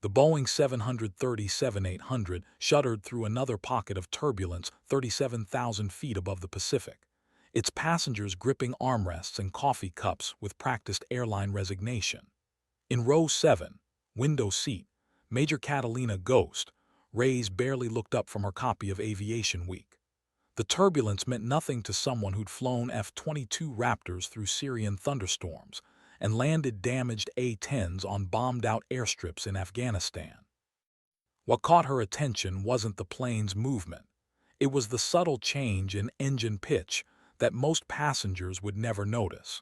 The Boeing 737-800 shuddered through another pocket of turbulence 37,000 feet above the Pacific, its passengers gripping armrests and coffee cups with practiced airline resignation. In row 7, window seat, Major Catalina Ghost, Reyes barely looked up from her copy of Aviation Week. The turbulence meant nothing to someone who'd flown F-22 Raptors through Syrian thunderstorms and landed damaged A-10s on bombed-out airstrips in Afghanistan. What caught her attention wasn't the plane's movement. It was the subtle change in engine pitch that most passengers would never notice.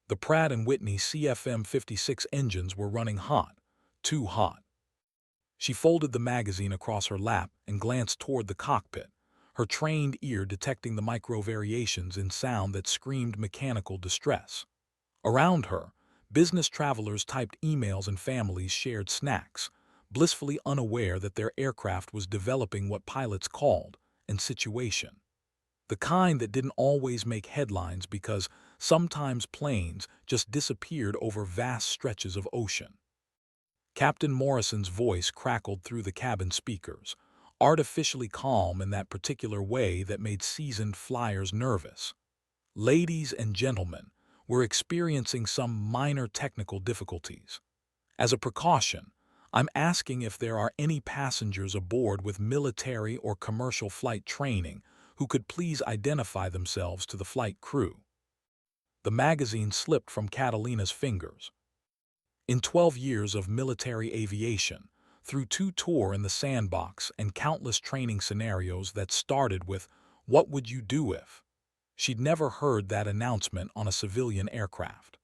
The Pratt & Whitney CFM56 engines were running hot, too hot. She folded the magazine across her lap and glanced toward the cockpit, her trained ear detecting the micro-variations in sound that screamed mechanical distress. Around her, business travelers typed emails and families shared snacks, blissfully unaware that their aircraft was developing what pilots called an situation. The kind that didn't always make headlines because sometimes planes just disappeared over vast stretches of ocean. Captain Morrison's voice crackled through the cabin speakers, artificially calm in that particular way that made seasoned flyers nervous. Ladies and gentlemen, we're experiencing some minor technical difficulties. As a precaution, I'm asking if there are any passengers aboard with military or commercial flight training who could please identify themselves to the flight crew. The magazine slipped from Catalina's fingers. In 12 years of military aviation, through 2 tours in the sandbox and countless training scenarios that started with, "What would you do if?" she'd never heard that announcement on a civilian aircraft.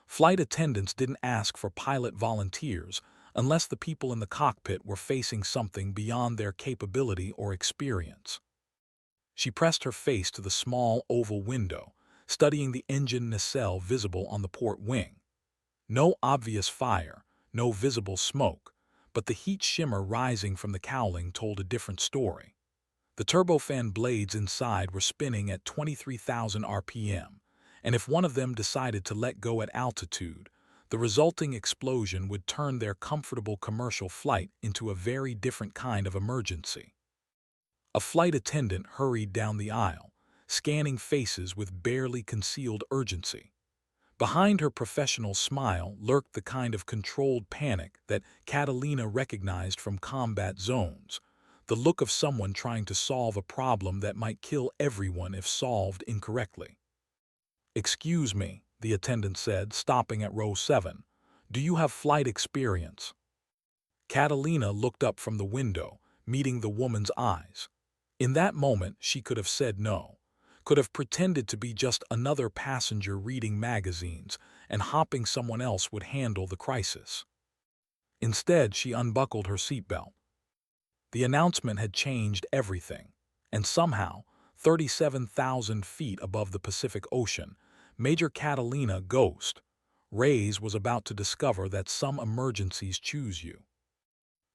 Flight attendants didn't ask for pilot volunteers unless the people in the cockpit were facing something beyond their capability or experience. She pressed her face to the small oval window, studying the engine nacelle visible on the port wing. No obvious fire, no visible smoke, but the heat shimmer rising from the cowling told a different story. The turbofan blades inside were spinning at 23,000 RPM, and if one of them decided to let go at altitude, the resulting explosion would turn their comfortable commercial flight into a very different kind of emergency. A flight attendant hurried down the aisle, scanning faces with barely concealed urgency. Behind her professional smile lurked the kind of controlled panic that Catalina recognized from combat zones, the look of someone trying to solve a problem that might kill everyone if solved incorrectly. "Excuse me," the attendant said, stopping at row 7. "Do you have flight experience?" Catalina looked up from the window, meeting the woman's eyes. In that moment, she could have said no, could have pretended to be just another passenger reading magazines and hoping someone else would handle the crisis. Instead, she unbuckled her seatbelt. The announcement had changed everything, and somehow, 37,000 feet above the Pacific Ocean, Major Catalina Ghost Reyes was about to discover that some emergencies choose you.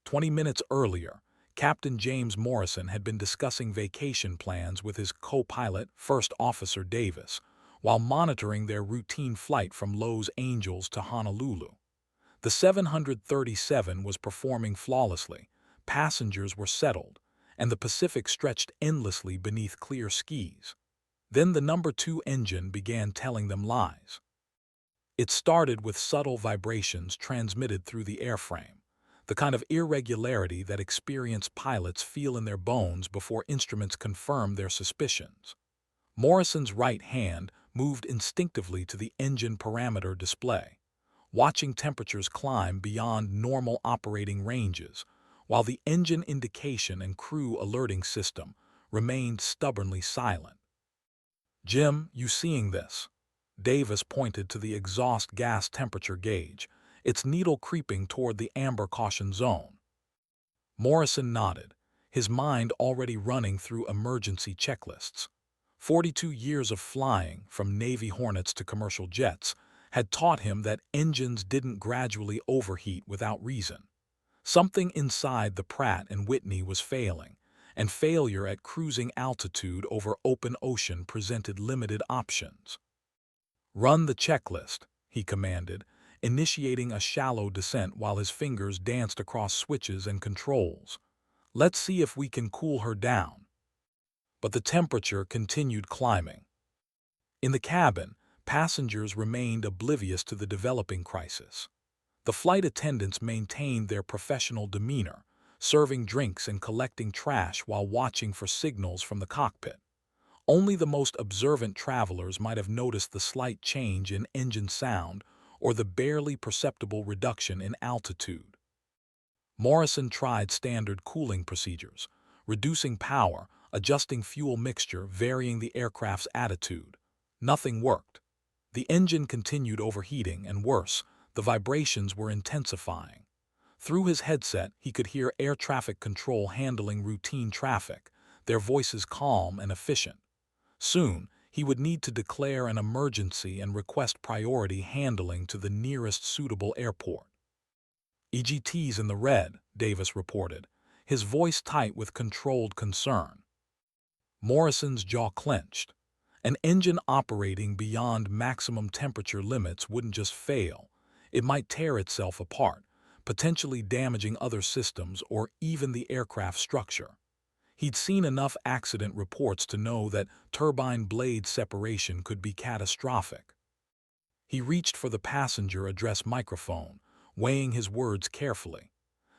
20 minutes earlier, Captain James Morrison had been discussing vacation plans with his co-pilot, First Officer Davis, while monitoring their routine flight from Los Angeles to Honolulu. The 737 was performing flawlessly, passengers were settled, and the Pacific stretched endlessly beneath clear skies. Then the number 2 engine began telling them lies. It started with subtle vibrations transmitted through the airframe, the kind of irregularity that experienced pilots feel in their bones before instruments confirm their suspicions. Morrison's right hand moved instinctively to the engine parameter display, watching temperatures climb beyond normal operating ranges, while the engine indication and crew alerting system remained stubbornly silent. "Jim, you seeing this?" Davis pointed to the exhaust gas temperature gauge, its needle creeping toward the amber caution zone. Morrison nodded, his mind already running through emergency checklists. 42 years of flying, from Navy Hornets to commercial jets, had taught him that engines didn't gradually overheat without reason. Something inside the Pratt & Whitney was failing, and failure at cruising altitude over open ocean presented limited options. "Run the checklist," he commanded, initiating a shallow descent while his fingers danced across switches and controls. "Let's see if we can cool her down." But the temperature continued climbing. In the cabin, passengers remained oblivious to the developing crisis. The flight attendants maintained their professional demeanor, serving drinks and collecting trash while watching for signals from the cockpit. Only the most observant travelers might have noticed the slight change in engine sound or the barely perceptible reduction in altitude. Morrison tried standard cooling procedures, reducing power, adjusting fuel mixture, varying the aircraft's attitude. Nothing worked. The engine continued overheating, and worse, the vibrations were intensifying. Through his headset, he could hear air traffic control handling routine traffic, their voices calm and efficient. Soon, he would need to declare an emergency and request priority handling to the nearest suitable airport. "EGT's in the red," Davis reported, his voice tight with controlled concern. Morrison's jaw clenched. An engine operating beyond maximum temperature limits wouldn't just fail, it might tear itself apart, potentially damaging other systems or even the aircraft structure. He'd seen enough accident reports to know that turbine blade separation could be catastrophic. He reached for the passenger address microphone, weighing his words carefully.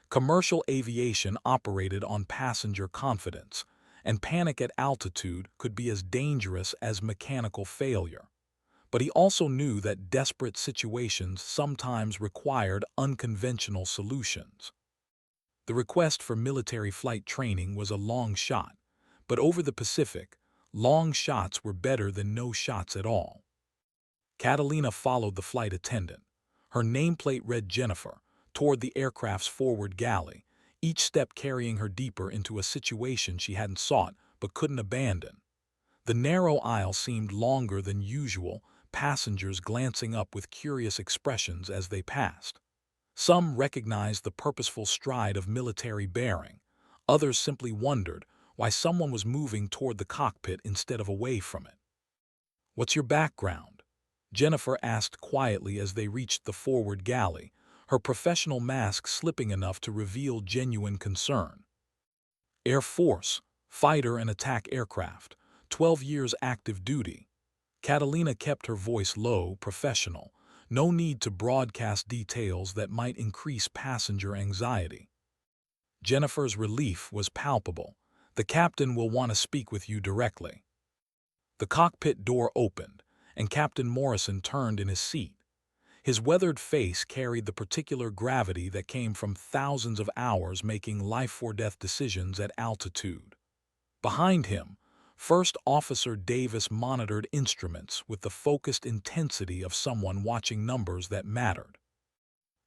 Commercial aviation operated on passenger confidence, and panic at altitude could be as dangerous as mechanical failure. But he also knew that desperate situations sometimes required unconventional solutions. The request for military flight training was a long shot, but over the Pacific, long shots were better than no shots at all. Catalina followed the flight attendant. Her nameplate read Jennifer, toward the aircraft's forward galley, each step carrying her deeper into a situation she hadn't sought but couldn't abandon. The narrow aisle seemed longer than usual, passengers glancing up with curious expressions as they passed. Some recognized the purposeful stride of military bearing. Others simply wondered why someone was moving toward the cockpit instead of away from it. "What's your background?" Jennifer asked quietly as they reached the forward galley, her professional mask slipping enough to reveal genuine concern. "Air Force, fighter and attack aircraft, 12 years active duty." Catalina kept her voice low, professional. No need to broadcast details that might increase passenger anxiety. Jennifer's relief was palpable. "The captain will want to speak with you directly." The cockpit door opened, and Captain Morrison turned in his seat. His weathered face carried the particular gravity that came from thousands of hours making life-or-death decisions at altitude. Behind him, First Officer Davis monitored instruments with the focused intensity of someone watching numbers that mattered.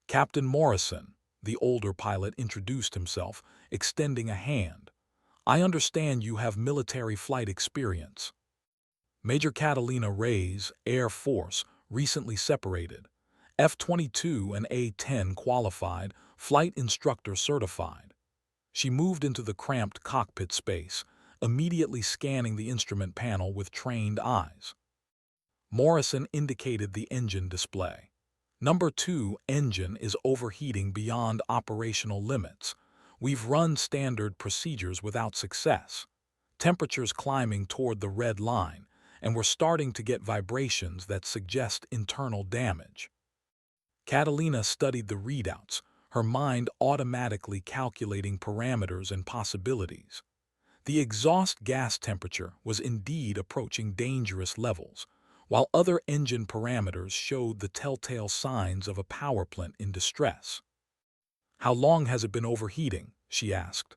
"Captain Morrison," the older pilot introduced himself, extending a hand. "I understand you have military flight experience." Major Catalina Reyes, Air Force, recently separated. F-22 and A-10 qualified, flight instructor certified. She moved into the cramped cockpit space, immediately scanning the instrument panel with trained eyes. Morrison indicated the engine display. "Number 2 engine is overheating beyond operational limits. We've run standard procedures without success. Temperatures climbing toward the red line, and we're starting to get vibrations that suggest internal damage." Catalina studied the readouts, her mind automatically calculating parameters and possibilities. The exhaust gas temperature was indeed approaching dangerous levels, while other engine parameters showed the telltale signs of a power plant in distress. "How long has it been overheating?" she asked.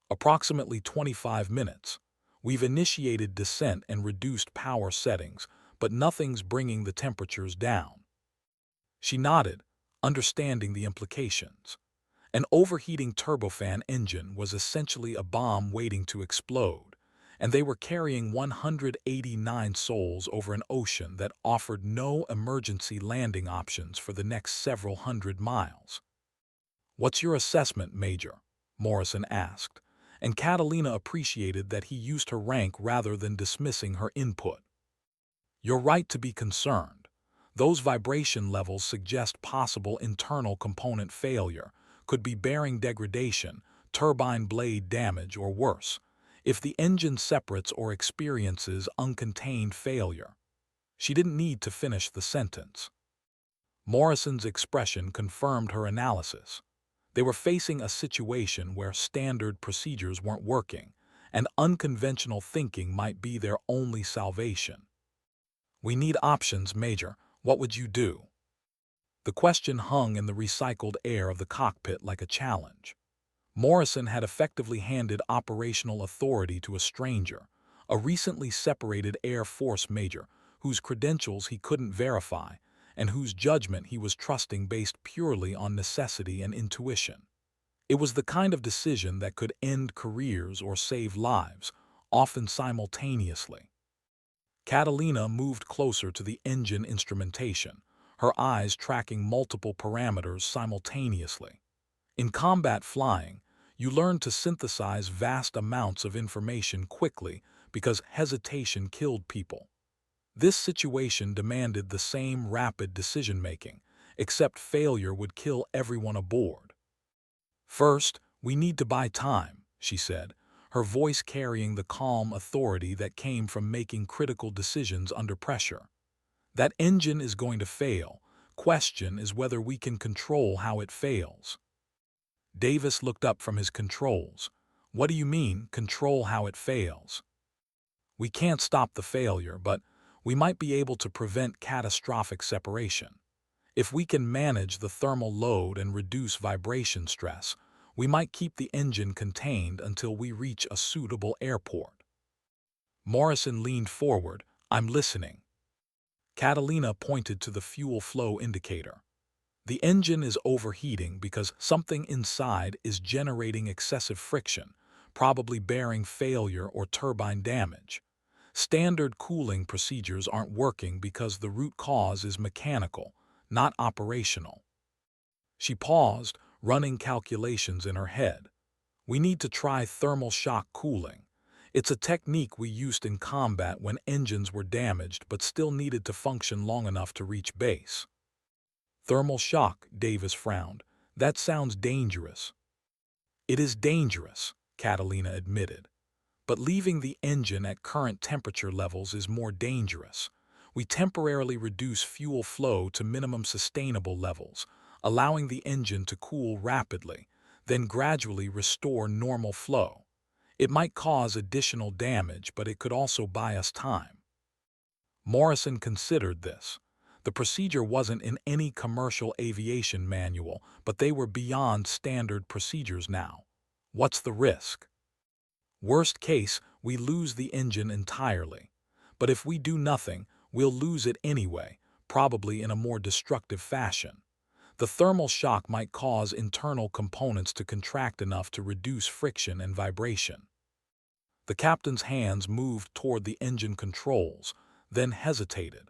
"Approximately 25 minutes. We've initiated descent and reduced power settings, but nothing's bringing the temperatures down." She nodded, understanding the implications. An overheating turbofan engine was essentially a bomb waiting to explode, and they were carrying 189 souls over an ocean that offered no emergency landing options for the next several hundred miles. "What's your assessment, Major?" Morrison asked, and Catalina appreciated that he used her rank rather than dismissing her input. "You're right to be concerned. Those vibration levels suggest possible internal component failure, could be bearing degradation, turbine blade damage, or worse, if the engine separates or experiences uncontained failure. She didn't need to finish the sentence. Morrison's expression confirmed her analysis. They were facing a situation where standard procedures weren't working, and unconventional thinking might be their only salvation. "We need options, Major. What would you do?" The question hung in the recycled air of the cockpit like a challenge. Morrison had effectively handed operational authority to a stranger, a recently separated Air Force major whose credentials he couldn't verify and whose judgment he was trusting based purely on necessity and intuition. It was the kind of decision that could end careers or save lives, often simultaneously. Catalina moved closer to the engine instrumentation, her eyes tracking multiple parameters simultaneously. In combat flying, you learn to synthesize vast amounts of information quickly because hesitation killed people. This situation demanded the same rapid decision-making, except failure would kill everyone aboard. "First, we need to buy time," she said, her voice carrying the calm authority that came from making critical decisions under pressure. "That engine is going to fail. Question is whether we can control how it fails." Davis looked up from his controls. "What do you mean, control how it fails?" "We can't stop the failure, but we might be able to prevent catastrophic separation. If we can manage the thermal load and reduce vibration stress, we might keep the engine contained until we reach a suitable airport." Morrison leaned forward. "I'm listening." Catalina pointed to the fuel flow indicator. "The engine is overheating because something inside is generating excessive friction, probably bearing failure or turbine damage. Standard cooling procedures aren't working because the root cause is mechanical, not operational." She paused, running calculations in her head. "We need to try thermal shock cooling. It's a technique we used in combat when engines were damaged but still needed to function long enough to reach base." "Thermal shock," Davis frowned. "That sounds dangerous." "It is dangerous," Catalina admitted. "But leaving the engine at current temperature levels is more dangerous. We temporarily reduce fuel flow to minimum sustainable levels, allowing the engine to cool rapidly, then gradually restore normal flow. It might cause additional damage, but it could also buy us time." Morrison considered this. The procedure wasn't in any commercial aviation manual, but they were beyond standard procedures now. "What's the risk?" "Worst case, we lose the engine entirely. But if we do nothing, we'll lose it anyway, probably in a more destructive fashion. The thermal shock might cause internal components to contract enough to reduce friction and vibration." The captain's hands moved toward the engine controls, then hesitated.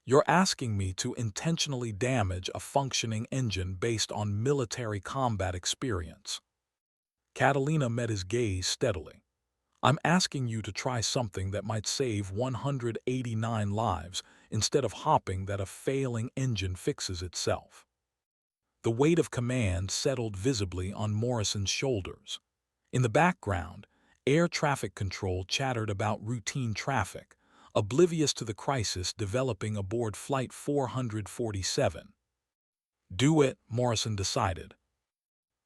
"You're asking me to intentionally damage a functioning engine based on military combat experience." Catalina met his gaze steadily. "I'm asking you to try something that might save 189 lives instead of hoping that a failing engine fixes itself." The weight of command settled visibly on Morrison's shoulders. In the background, air traffic control chattered about routine traffic, oblivious to the crisis developing aboard Flight 447. "Do it," Morrison decided.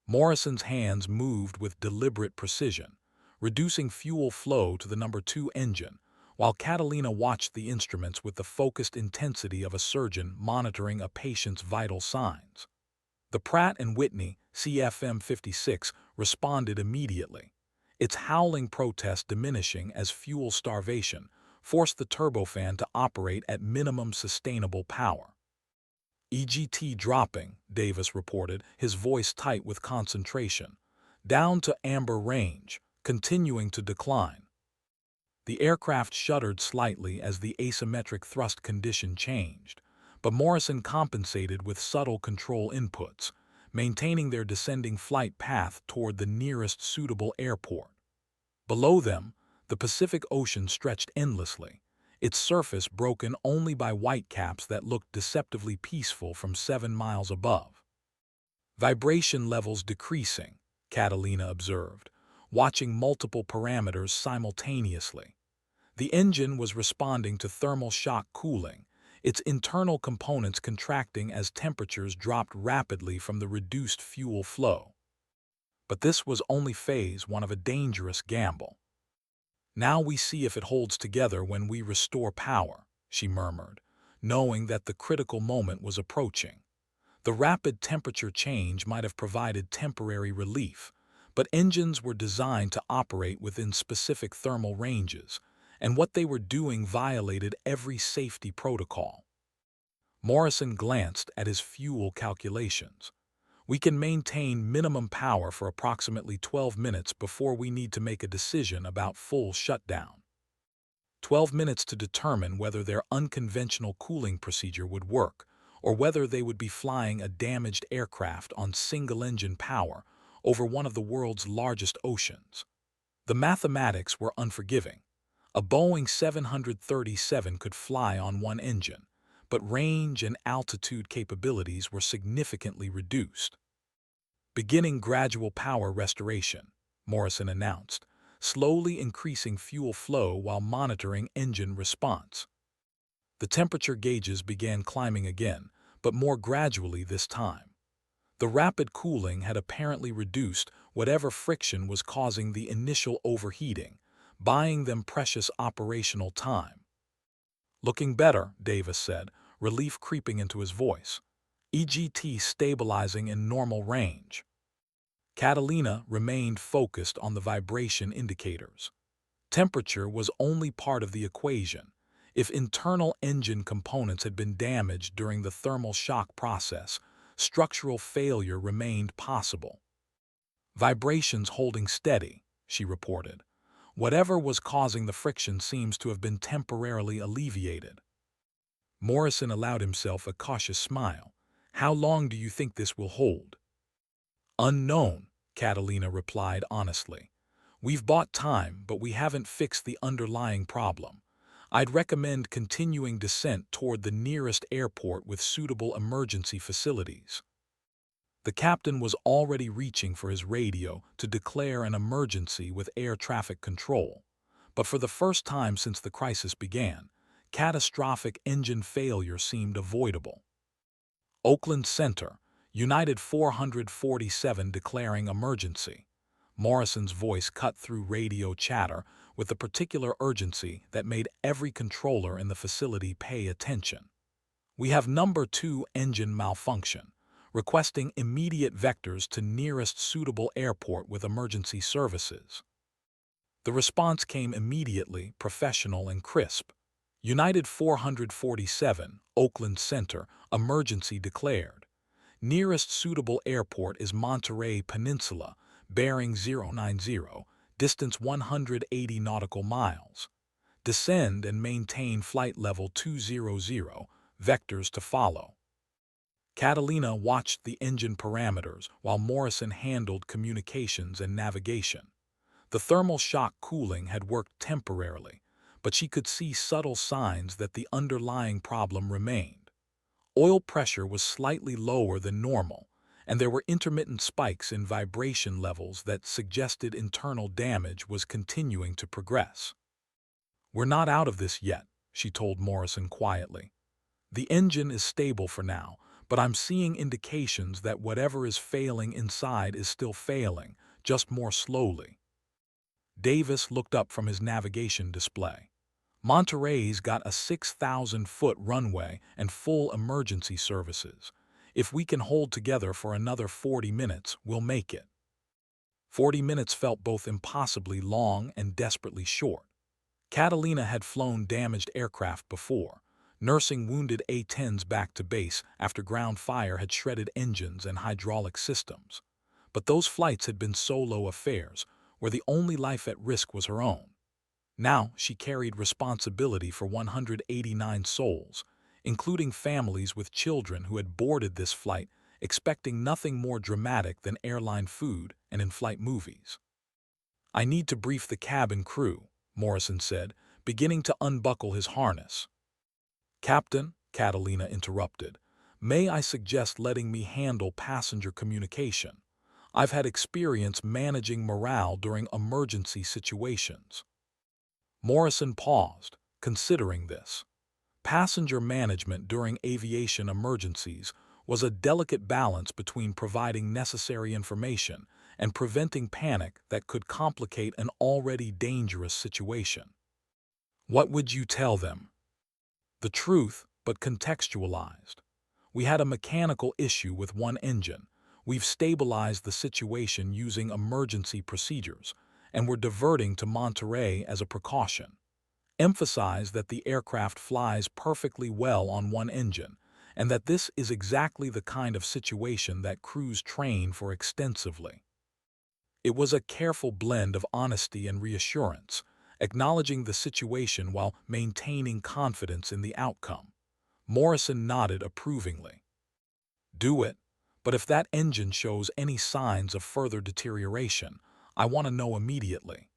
Morrison's hands moved with deliberate precision, reducing fuel flow to the number 2 engine, while Catalina watched the instruments with the focused intensity of a surgeon monitoring a patient's vital signs. The Pratt & Whitney CFM56 responded immediately, its howling protest diminishing as fuel starvation forced the turbofan to operate at minimum sustainable power. "EGT dropping," Davis reported, his voice tight with concentration. "Down to amber range, continuing to decline." The aircraft shuddered slightly as the asymmetric thrust condition changed, but Morrison compensated with subtle control inputs, maintaining their descending flight path toward the nearest suitable airport. Below them, the Pacific Ocean stretched endlessly, its surface broken only by whitecaps that looked deceptively peaceful from 7 miles above. Vibration levels decreasing, Catalina observed, watching multiple parameters simultaneously. The engine was responding to thermal shock cooling, its internal components contracting as temperatures dropped rapidly from the reduced fuel flow. But this was only phase one of a dangerous gamble. "Now we see if it holds together when we restore power," she murmured, knowing that the critical moment was approaching. The rapid temperature change might have provided temporary relief, but engines were designed to operate within specific thermal ranges, and what they were doing violated every safety protocol. Morrison glanced at his fuel calculations. "We can maintain minimum power for approximately 12 minutes before we need to make a decision about full shutdown. 12 minutes to determine whether their unconventional cooling procedure would work, or whether they would be flying a damaged aircraft on single-engine power over one of the world's largest oceans." The mathematics were unforgiving. A Boeing 737 could fly on one engine, but range and altitude capabilities were significantly reduced. "Beginning gradual power restoration," Morrison announced, slowly increasing fuel flow while monitoring engine response. The temperature gauges began climbing again, but more gradually this time. The rapid cooling had apparently reduced whatever friction was causing the initial overheating, buying them precious operational time. "Looking better," Davis said, relief creeping into his voice. "EGT stabilizing in normal range." Catalina remained focused on the vibration indicators. Temperature was only part of the equation. If internal engine components had been damaged during the thermal shock process, structural failure remained possible. "Vibrations holding steady," she reported. "Whatever was causing the friction seems to have been temporarily alleviated." Morrison allowed himself a cautious smile. "How long do you think this will hold?" "Unknown," Catalina replied honestly. "We've bought time, but we haven't fixed the underlying problem. I'd recommend continuing descent toward the nearest airport with suitable emergency facilities." The captain was already reaching for his radio to declare an emergency with air traffic control. But for the first time since the crisis began, catastrophic engine failure seemed avoidable. "Oakland Center, United 447 declaring emergency." Morrison's voice cut through radio chatter with a particular urgency that made every controller in the facility pay attention. "We have number 2 engine malfunction, requesting immediate vectors to nearest suitable airport with emergency services." The response came immediately, professional and crisp. "United 447, Oakland Center, emergency declared. Nearest suitable airport is Monterey Peninsula, bearing 090, distance 180 nautical miles. Descend and maintain flight level 200, vectors to follow." Catalina watched the engine parameters while Morrison handled communications and navigation. The thermal shock cooling had worked temporarily, but she could see subtle signs that the underlying problem remained. Oil pressure was slightly lower than normal, and there were intermittent spikes in vibration levels that suggested internal damage was continuing to progress. "We're not out of this yet," she told Morrison quietly. "The engine is stable for now, but I'm seeing indications that whatever is failing inside is still failing, just more slowly." Davis looked up from his navigation display. "Monterey's got a 6,000-foot runway and full emergency services. If we can hold together for another 40 minutes, we'll make it." 40 minutes felt both impossibly long and desperately short. Catalina had flown damaged aircraft before, nursing wounded A-10s back to base after ground fire had shredded engines and hydraulic systems. But those flights had been solo affairs, where the only life at risk was her own. Now she carried responsibility for 189 souls, including families with children who had boarded this flight expecting nothing more dramatic than airline food and in-flight movies. "I need to brief the cabin crew," Morrison said, beginning to unbuckle his harness. "Captain," Catalina interrupted, "may I suggest letting me handle passenger communication? I've had experience managing morale during emergency situations." Morrison paused, considering this. Passenger management during aviation emergencies was a delicate balance between providing necessary information and preventing panic that could complicate an already dangerous situation. "What would you tell them?" "The truth, but contextualized. We had a mechanical issue with one engine. We've stabilized the situation using emergency procedures, and we're diverting to Monterey as a precaution. Emphasize that the aircraft flies perfectly well on one engine, and that this is exactly the kind of situation that crews train for extensively." It was a careful blend of honesty and reassurance, acknowledging the situation while maintaining confidence in the outcome. Morrison nodded approvingly. "Do it, but if that engine shows any signs of further deterioration, I want to know immediately."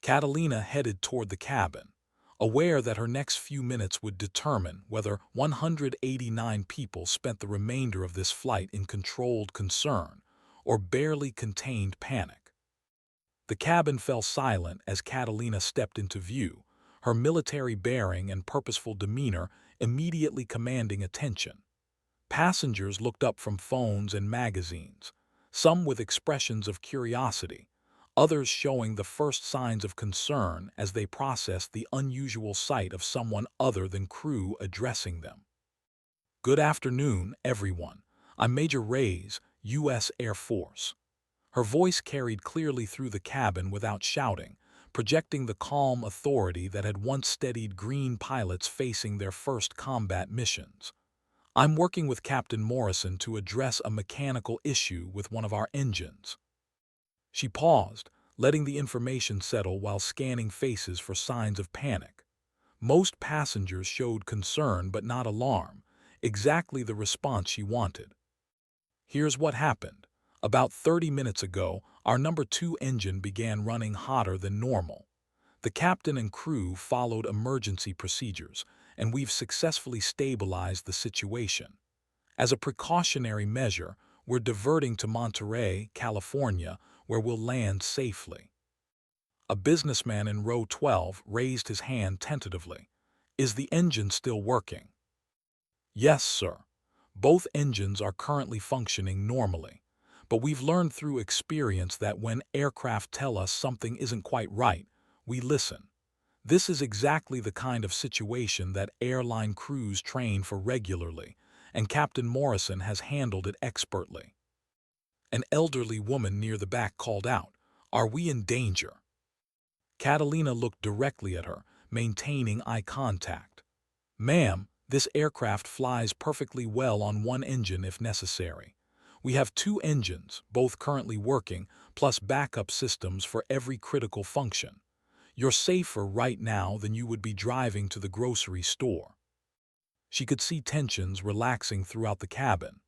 Catalina headed toward the cabin, aware that her next few minutes would determine whether 189 people spent the remainder of this flight in controlled concern or barely contained panic. The cabin fell silent as Catalina stepped into view, her military bearing and purposeful demeanor immediately commanding attention. Passengers looked up from phones and magazines, some with expressions of curiosity, others showing the first signs of concern as they processed the unusual sight of someone other than crew addressing them. "Good afternoon, everyone. I'm Major Reyes, U.S. Air Force." Her voice carried clearly through the cabin without shouting, projecting the calm authority that had once steadied green pilots facing their first combat missions. "I'm working with Captain Morrison to address a mechanical issue with one of our engines." She paused, letting the information settle while scanning faces for signs of panic. Most passengers showed concern but not alarm, exactly the response she wanted. "Here's what happened. About 30 minutes ago, our number 2 engine began running hotter than normal. The captain and crew followed emergency procedures, and we've successfully stabilized the situation. As a precautionary measure, we're diverting to Monterey, California, where we'll land safely." A businessman in row 12 raised his hand tentatively. "Is the engine still working?" "Yes, sir. Both engines are currently functioning normally. But we've learned through experience that when aircraft tell us something isn't quite right, we listen. This is exactly the kind of situation that airline crews train for regularly, and Captain Morrison has handled it expertly." An elderly woman near the back called out, "Are we in danger?" Catalina looked directly at her, maintaining eye contact. "Ma'am, this aircraft flies perfectly well on one engine if necessary. We have 2 engines, both currently working, plus backup systems for every critical function. You're safer right now than you would be driving to the grocery store." She could see tensions relaxing throughout the cabin.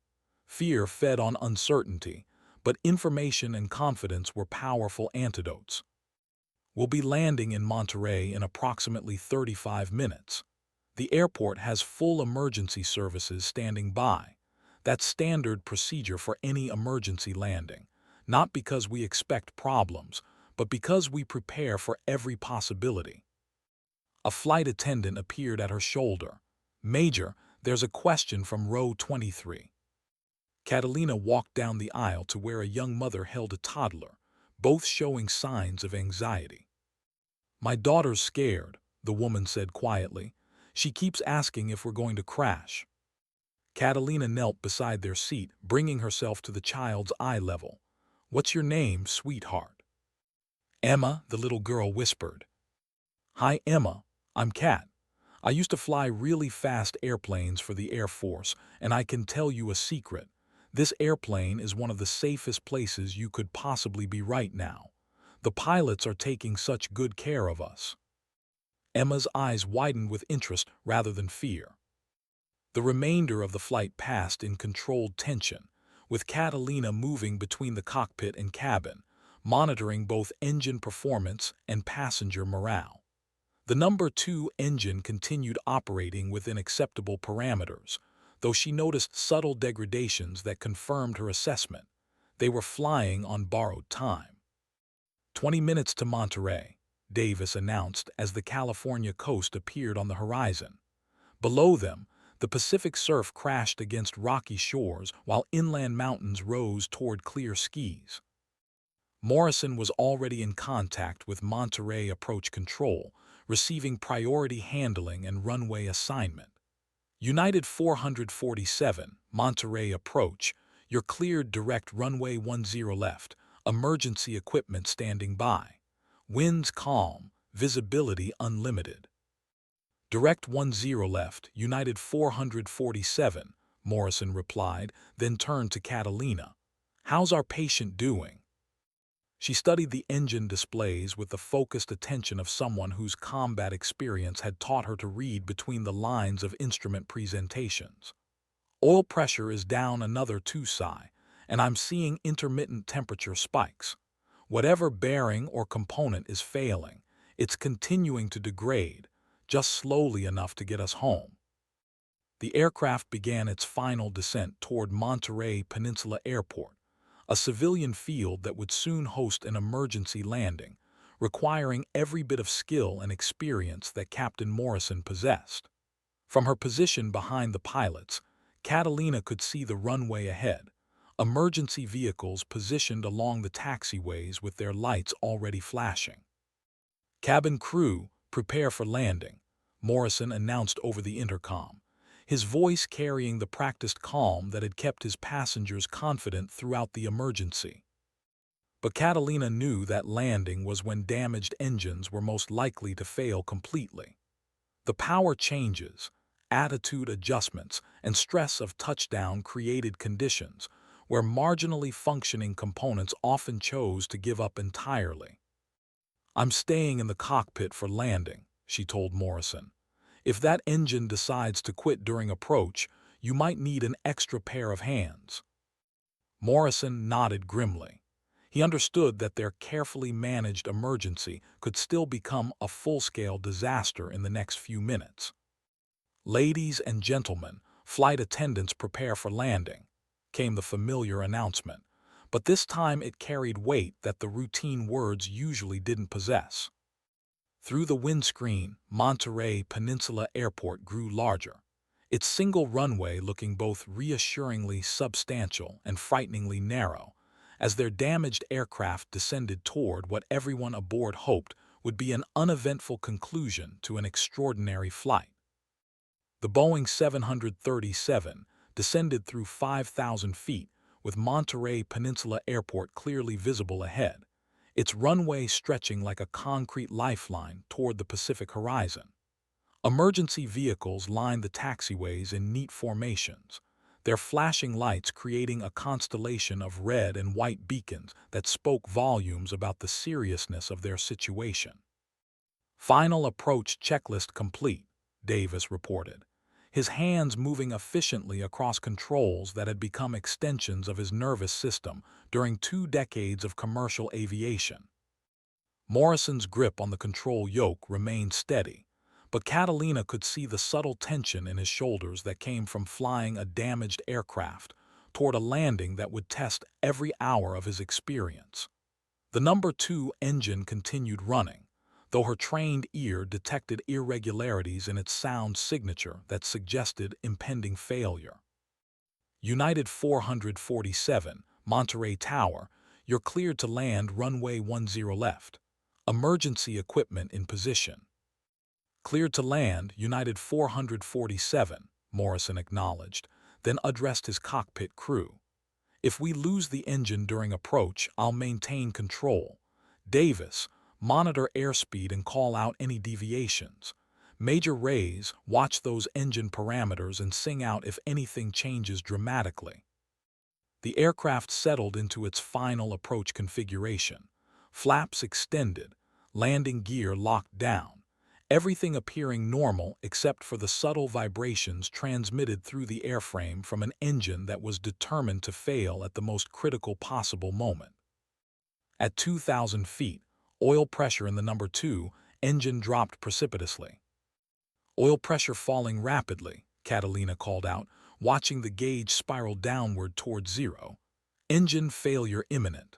Fear fed on uncertainty, but information and confidence were powerful antidotes. "We'll be landing in Monterey in approximately 35 minutes. The airport has full emergency services standing by. That's standard procedure for any emergency landing, not because we expect problems, but because we prepare for every possibility." A flight attendant appeared at her shoulder. "Major, there's a question from row 23." Catalina walked down the aisle to where a young mother held a toddler, both showing signs of anxiety. "My daughter's scared," the woman said quietly. "She keeps asking if we're going to crash." Catalina knelt beside their seat, bringing herself to the child's eye level. "What's your name, sweetheart?" "Emma," the little girl whispered. "Hi, Emma. I'm Kat. I used to fly really fast airplanes for the Air Force, and I can tell you a secret. This airplane is one of the safest places you could possibly be right now. The pilots are taking such good care of us." Emma's eyes widened with interest rather than fear. The remainder of the flight passed in controlled tension, with Catalina moving between the cockpit and cabin, monitoring both engine performance and passenger morale. The number 2 engine continued operating within acceptable parameters, though she noticed subtle degradations that confirmed her assessment. They were flying on borrowed time. 20 minutes to Monterey, Davis announced as the California coast appeared on the horizon. Below them, the Pacific surf crashed against rocky shores while inland mountains rose toward clear skies. Morrison was already in contact with Monterey Approach Control, receiving priority handling and runway assignment. United 447, Monterey Approach, you're cleared direct runway 10 left, emergency equipment standing by. Winds calm, visibility unlimited. Direct 10 left, United 447, Morrison replied, then turned to Catalina. How's our patient doing? She studied the engine displays with the focused attention of someone whose combat experience had taught her to read between the lines of instrument presentations. Oil pressure is down another 2 psi, and I'm seeing intermittent temperature spikes. Whatever bearing or component is failing, it's continuing to degrade, just slowly enough to get us home. The aircraft began its final descent toward Monterey Peninsula Airport, a civilian field that would soon host an emergency landing, requiring every bit of skill and experience that Captain Morrison possessed. From her position behind the pilots, Catalina could see the runway ahead, emergency vehicles positioned along the taxiways with their lights already flashing. "Cabin crew, prepare for landing," Morrison announced over the intercom, his voice carrying the practiced calm that had kept his passengers confident throughout the emergency. But Catalina knew that landing was when damaged engines were most likely to fail completely. The power changes, attitude adjustments, and stress of touchdown created conditions where marginally functioning components often chose to give up entirely. "I'm staying in the cockpit for landing," she told Morrison. "If that engine decides to quit during approach, you might need an extra pair of hands." Morrison nodded grimly. He understood that their carefully managed emergency could still become a full-scale disaster in the next few minutes. "Ladies and gentlemen, flight attendants prepare for landing," came the familiar announcement, but this time it carried weight that the routine words usually didn't possess. Through the windscreen, Monterey Peninsula Airport grew larger, its single runway looking both reassuringly substantial and frighteningly narrow, as their damaged aircraft descended toward what everyone aboard hoped would be an uneventful conclusion to an extraordinary flight. The Boeing 737 descended through 5,000 feet, with Monterey Peninsula Airport clearly visible ahead, its runway stretching like a concrete lifeline toward the Pacific horizon. Emergency vehicles lined the taxiways in neat formations, their flashing lights creating a constellation of red and white beacons that spoke volumes about the seriousness of their situation. "Final approach checklist complete," Davis reported, his hands moving efficiently across controls that had become extensions of his nervous system during 2 decades of commercial aviation. Morrison's grip on the control yoke remained steady, but Catalina could see the subtle tension in his shoulders that came from flying a damaged aircraft toward a landing that would test every hour of his experience. The number 2 engine continued running, though her trained ear detected irregularities in its sound signature that suggested impending failure. "United 447, Monterey Tower, you're cleared to land runway 10 left. Emergency equipment in position." "Cleared to land, United 447, Morrison acknowledged, then addressed his cockpit crew. "If we lose the engine during approach, I'll maintain control. Davis, monitor airspeed and call out any deviations. Major Rays, watch those engine parameters and sing out if anything changes dramatically." The aircraft settled into its final approach configuration, flaps extended, landing gear locked down, everything appearing normal except for the subtle vibrations transmitted through the airframe from an engine that was determined to fail at the most critical possible moment. At 2,000 feet, oil pressure in the number 2 Engine dropped precipitously. Oil pressure falling rapidly, Catalina called out, watching the gauge spiral downward toward zero. Engine failure imminent.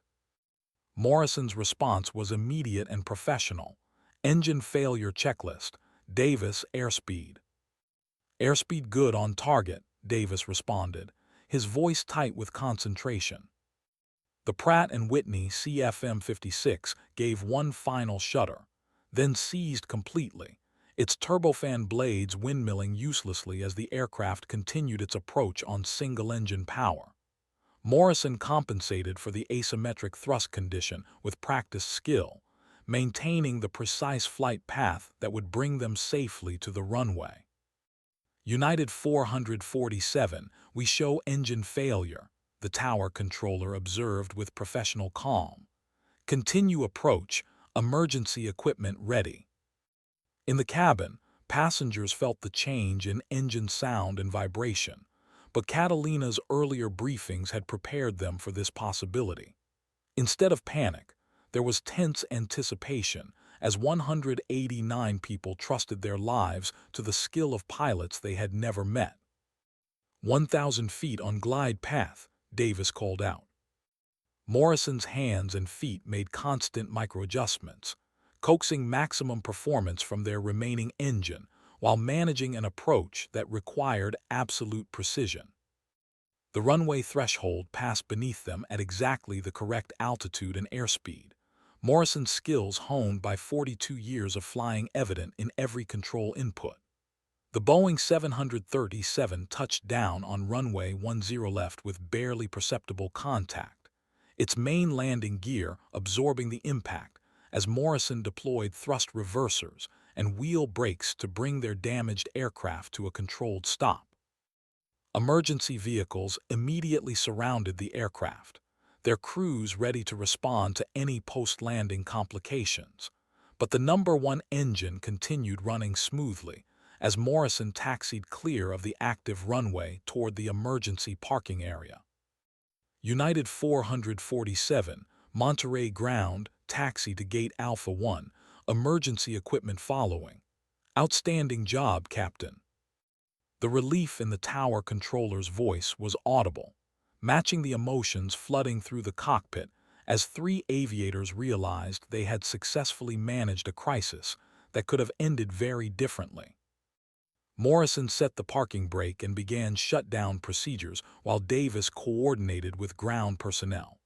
Morrison's response was immediate and professional. Engine failure checklist. Davis airspeed. Airspeed good on target, Davis responded, his voice tight with concentration. The Pratt & Whitney CFM56 gave one final shudder, then seized completely, its turbofan blades windmilling uselessly as the aircraft continued its approach on single-engine power. Morrison compensated for the asymmetric thrust condition with practiced skill, maintaining the precise flight path that would bring them safely to the runway. United 447, we show engine failure, the tower controller observed with professional calm. Continue approach, emergency equipment ready. In the cabin, passengers felt the change in engine sound and vibration, but Catalina's earlier briefings had prepared them for this possibility. Instead of panic, there was tense anticipation as 189 people trusted their lives to the skill of pilots they had never met. 1,000 feet on glide path, Davis called out. Morrison's hands and feet made constant microadjustments, coaxing maximum performance from their remaining engine while managing an approach that required absolute precision. The runway threshold passed beneath them at exactly the correct altitude and airspeed, Morrison's skills honed by 42 years of flying evident in every control input. The Boeing 737 touched down on runway 10 left with barely perceptible contact, its main landing gear absorbing the impact as Morrison deployed thrust reversers and wheel brakes to bring their damaged aircraft to a controlled stop. Emergency vehicles immediately surrounded the aircraft, their crews ready to respond to any post-landing complications. But the number 1 engine continued running smoothly as Morrison taxied clear of the active runway toward the emergency parking area. United 447, Monterey ground, taxi to Gate Alpha 1, emergency equipment following. Outstanding job, Captain. The relief in the tower controller's voice was audible, matching the emotions flooding through the cockpit as 3 aviators realized they had successfully managed a crisis that could have ended very differently. Morrison set the parking brake and began shutdown procedures while Davis coordinated with ground personnel.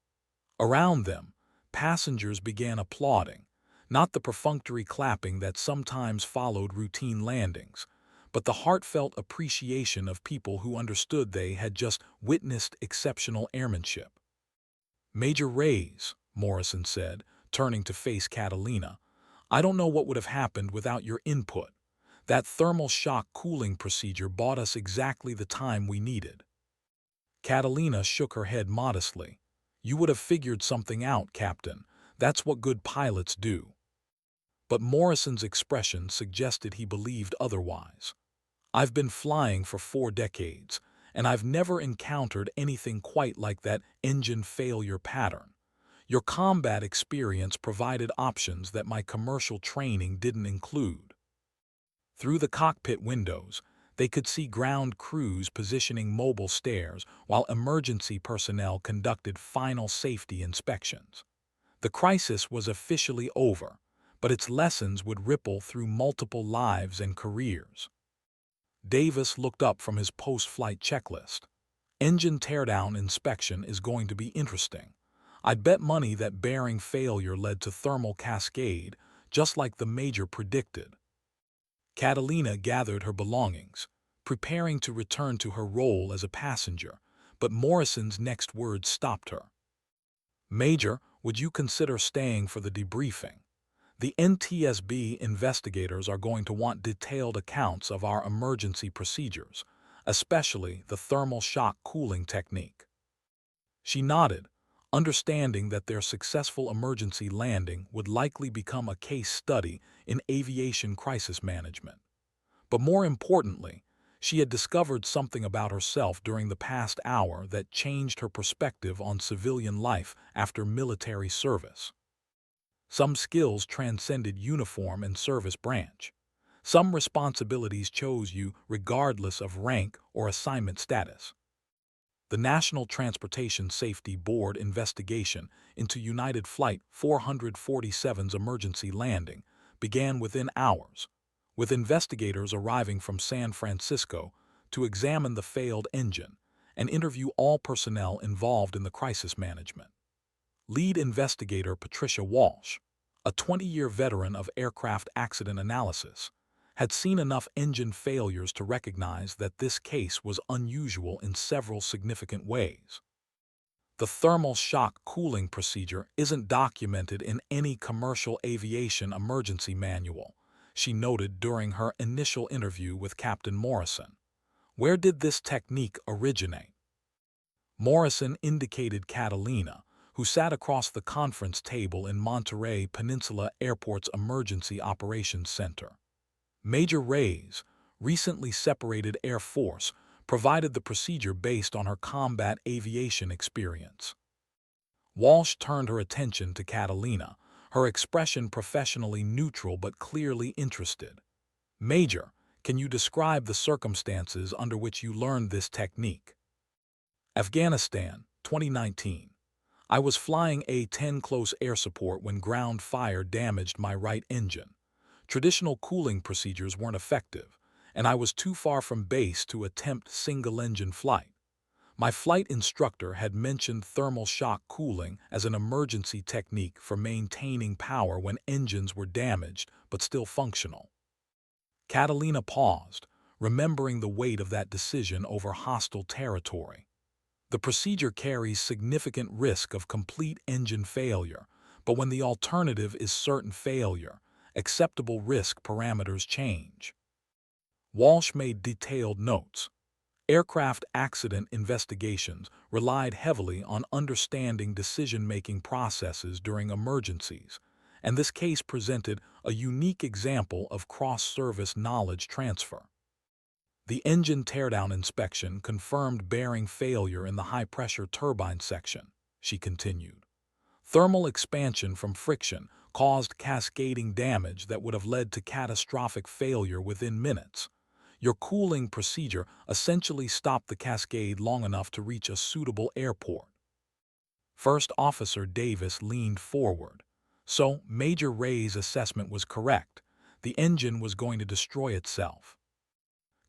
Around them, passengers began applauding, not the perfunctory clapping that sometimes followed routine landings, but the heartfelt appreciation of people who understood they had just witnessed exceptional airmanship. Major Reyes, Morrison said, turning to face Catalina, I don't know what would have happened without your input. That thermal shock cooling procedure bought us exactly the time we needed. Catalina shook her head modestly. You would have figured something out, Captain. That's what good pilots do. But Morrison's expression suggested he believed otherwise. I've been flying for 4 decades, and I've never encountered anything quite like that engine failure pattern. Your combat experience provided options that my commercial training didn't include. Through the cockpit windows, they could see ground crews positioning mobile stairs while emergency personnel conducted final safety inspections. The crisis was officially over, but its lessons would ripple through multiple lives and careers. Davis looked up from his post-flight checklist. Engine teardown inspection is going to be interesting. I'd bet money that bearing failure led to thermal cascade, just like the Major predicted. Catalina gathered her belongings, preparing to return to her role as a passenger, but Morrison's next words stopped her. Major, would you consider staying for the debriefing? The NTSB investigators are going to want detailed accounts of our emergency procedures, especially the thermal shock cooling technique. She nodded, understanding that their successful emergency landing would likely become a case study in aviation crisis management. But more importantly, she had discovered something about herself during the past hour that changed her perspective on civilian life after military service. Some skills transcended uniform and service branch. Some responsibilities chose you regardless of rank or assignment status. The National Transportation Safety Board investigation into United Flight 447's emergency landing began within hours, with investigators arriving from San Francisco to examine the failed engine and interview all personnel involved in the crisis management. Lead investigator Patricia Walsh, a 20-year veteran of aircraft accident analysis, had seen enough engine failures to recognize that this case was unusual in several significant ways. The thermal shock cooling procedure isn't documented in any commercial aviation emergency manual, she noted during her initial interview with Captain Morrison. Where did this technique originate? Morrison indicated Catalina, who sat across the conference table in Monterey Peninsula Airport's Emergency Operations Center. Major Reyes, recently separated Air Force, provided the procedure based on her combat aviation experience. Walsh turned her attention to Catalina, her expression professionally neutral but clearly interested. Major, can you describe the circumstances under which you learned this technique? Afghanistan, 2019. I was flying A-10 close air support when ground fire damaged my right engine. Traditional cooling procedures weren't effective, and I was too far from base to attempt single-engine flight. My flight instructor had mentioned thermal shock cooling as an emergency technique for maintaining power when engines were damaged but still functional. Catalina paused, remembering the weight of that decision over hostile territory. The procedure carries significant risk of complete engine failure, but when the alternative is certain failure, acceptable risk parameters change. Walsh made detailed notes. Aircraft accident investigations relied heavily on understanding decision-making processes during emergencies, and this case presented a unique example of cross-service knowledge transfer. The engine teardown inspection confirmed bearing failure in the high-pressure turbine section, she continued. Thermal expansion from friction caused cascading damage that would have led to catastrophic failure within minutes. Your cooling procedure essentially stopped the cascade long enough to reach a suitable airport. First Officer Davis leaned forward. So, Major Rey's assessment was correct. The engine was going to destroy itself.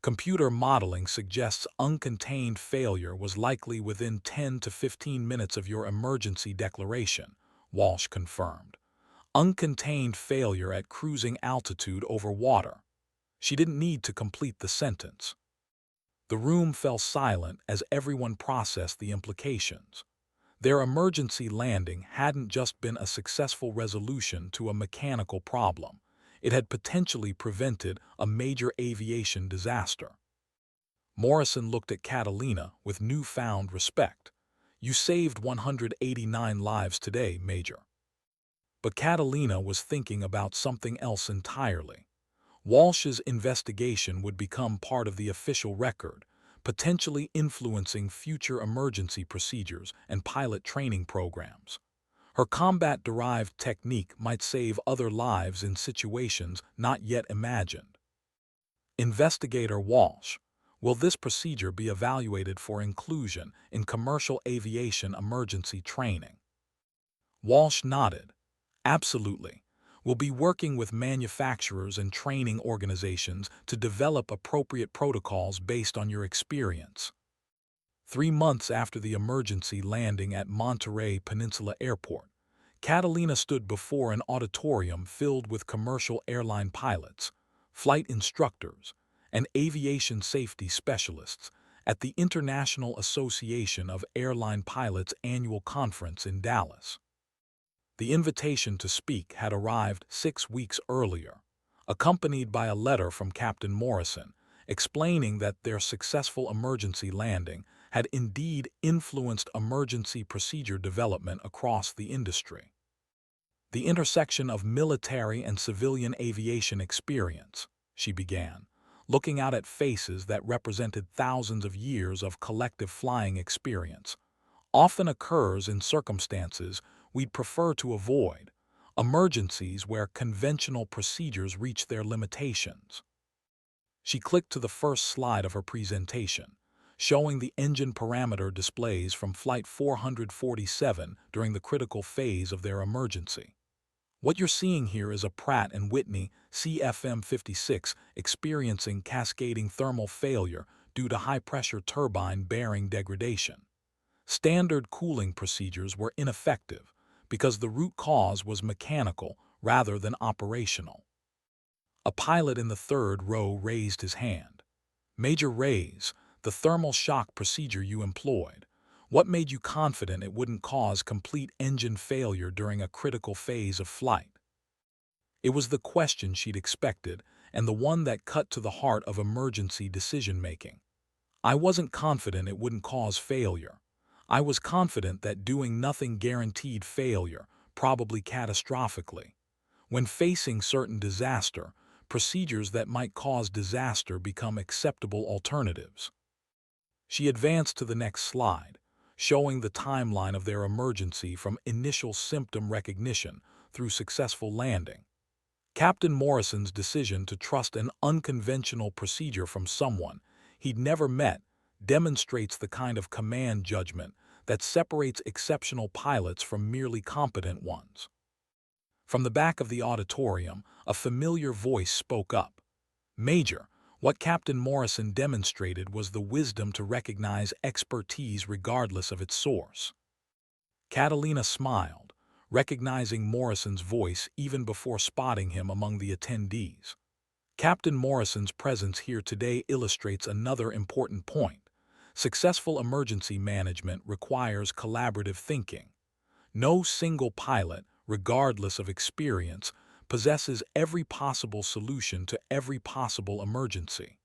Computer modeling suggests uncontained failure was likely within 10 to 15 minutes of your emergency declaration, Walsh confirmed. Uncontained failure at cruising altitude over water. She didn't need to complete the sentence. The room fell silent as everyone processed the implications. Their emergency landing hadn't just been a successful resolution to a mechanical problem. It had potentially prevented a major aviation disaster. Morrison looked at Catalina with newfound respect. You saved 189 lives today, Major. But Catalina was thinking about something else entirely. Walsh's investigation would become part of the official record, potentially influencing future emergency procedures and pilot training programs. Her combat-derived technique might save other lives in situations not yet imagined. Investigator Walsh, will this procedure be evaluated for inclusion in commercial aviation emergency training? Walsh nodded. Absolutely. We'll be working with manufacturers and training organizations to develop appropriate protocols based on your experience. 3 months after the emergency landing at Monterey Peninsula Airport, Catalina stood before an auditorium filled with commercial airline pilots, flight instructors, and aviation safety specialists at the International Association of Airline Pilots annual conference in Dallas. The invitation to speak had arrived 6 weeks earlier, accompanied by a letter from Captain Morrison explaining that their successful emergency landing had indeed influenced emergency procedure development across the industry. The intersection of military and civilian aviation experience, she began, looking out at faces that represented thousands of years of collective flying experience, often occurs in circumstances we'd prefer to avoid, emergencies where conventional procedures reach their limitations. She clicked to the first slide of her presentation, showing the engine parameter displays from Flight 447 during the critical phase of their emergency. What you're seeing here is a Pratt & Whitney CFM56 experiencing cascading thermal failure due to high-pressure turbine bearing degradation. Standard cooling procedures were ineffective because the root cause was mechanical rather than operational. A pilot in the third row raised his hand. Major Reyes, the thermal shock procedure you employed, what made you confident it wouldn't cause complete engine failure during a critical phase of flight? It was the question she'd expected, and the one that cut to the heart of emergency decision-making. I wasn't confident it wouldn't cause failure. I was confident that doing nothing guaranteed failure, probably catastrophically. When facing certain disaster, procedures that might cause disaster become acceptable alternatives. She advanced to the next slide, showing the timeline of their emergency from initial symptom recognition through successful landing. Captain Morrison's decision to trust an unconventional procedure from someone he'd never met demonstrates the kind of command judgment that separates exceptional pilots from merely competent ones. From the back of the auditorium, a familiar voice spoke up. "Major, what Captain Morrison demonstrated was the wisdom to recognize expertise regardless of its source." Catalina smiled, recognizing Morrison's voice even before spotting him among the attendees. Captain Morrison's presence here today illustrates another important point. Successful emergency management requires collaborative thinking. No single pilot, regardless of experience, possesses every possible solution to every possible emergency.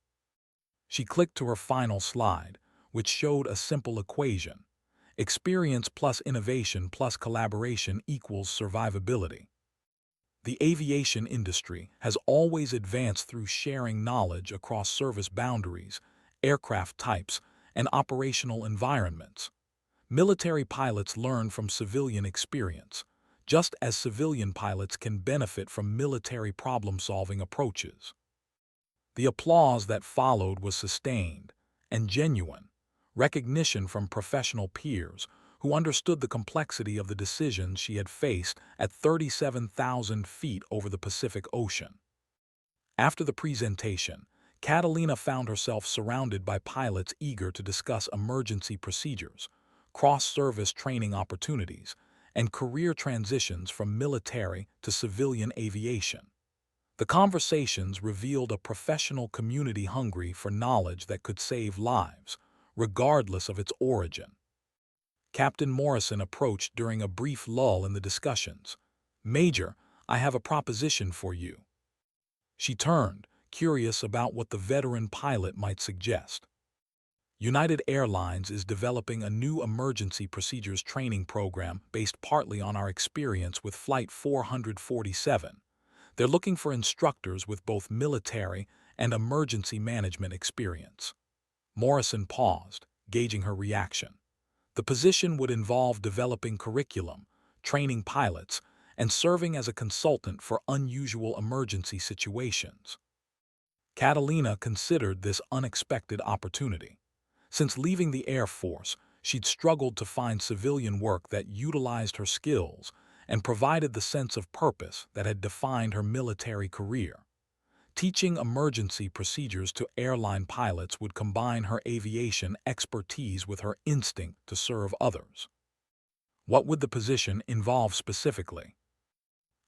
She clicked to her final slide, which showed a simple equation. Experience plus innovation plus collaboration equals survivability. The aviation industry has always advanced through sharing knowledge across service boundaries, aircraft types, and operational environments. Military pilots learn from civilian experience, just as civilian pilots can benefit from military problem-solving approaches. The applause that followed was sustained and genuine, recognition from professional peers who understood the complexity of the decisions she had faced at 37,000 feet over the Pacific Ocean. After the presentation, Catalina found herself surrounded by pilots eager to discuss emergency procedures, cross-service training opportunities, and career transitions from military to civilian aviation. The conversations revealed a professional community hungry for knowledge that could save lives, regardless of its origin. Captain Morrison approached during a brief lull in the discussions. "Major, I have a proposition for you." She turned, curious about what the veteran pilot might suggest. United Airlines is developing a new emergency procedures training program based partly on our experience with Flight 447. They're looking for instructors with both military and emergency management experience. Morrison paused, gauging her reaction. The position would involve developing curriculum, training pilots, and serving as a consultant for unusual emergency situations. Catalina considered this unexpected opportunity. Since leaving the Air Force, she'd struggled to find civilian work that utilized her skills and provided the sense of purpose that had defined her military career. Teaching emergency procedures to airline pilots would combine her aviation expertise with her instinct to serve others. What would the position involve specifically?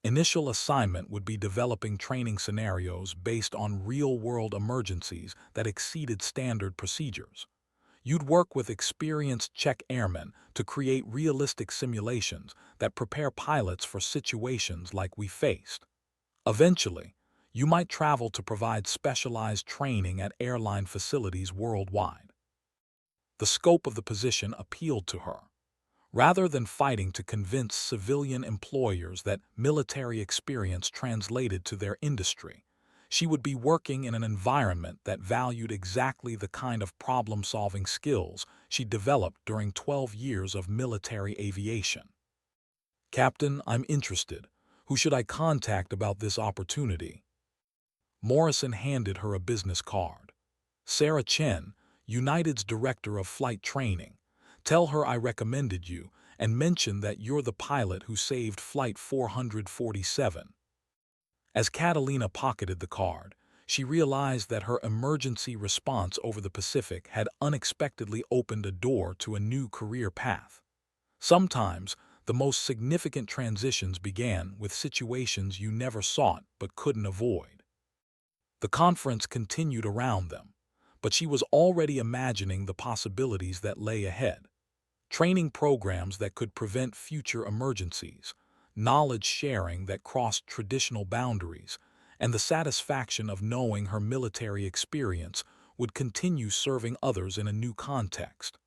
Initial assignment would be developing training scenarios based on real-world emergencies that exceeded standard procedures. You'd work with experienced check airmen to create realistic simulations that prepare pilots for situations like we faced. Eventually, you might travel to provide specialized training at airline facilities worldwide. The scope of the position appealed to her. Rather than fighting to convince civilian employers that military experience translated to their industry, she would be working in an environment that valued exactly the kind of problem-solving skills she developed during 12 years of military aviation. "Captain, I'm interested. Who should I contact about this opportunity? Morrison handed her a business card. Sarah Chen, United's Director of Flight Training. Tell her I recommended you and mention that you're the pilot who saved Flight 447. As Catalina pocketed the card, she realized that her emergency response over the Pacific had unexpectedly opened a door to a new career path. Sometimes, the most significant transitions began with situations you never sought but couldn't avoid. The conference continued around them, but she was already imagining the possibilities that lay ahead. Training programs that could prevent future emergencies, knowledge sharing that crossed traditional boundaries, and the satisfaction of knowing her military experience would continue serving others in a new context.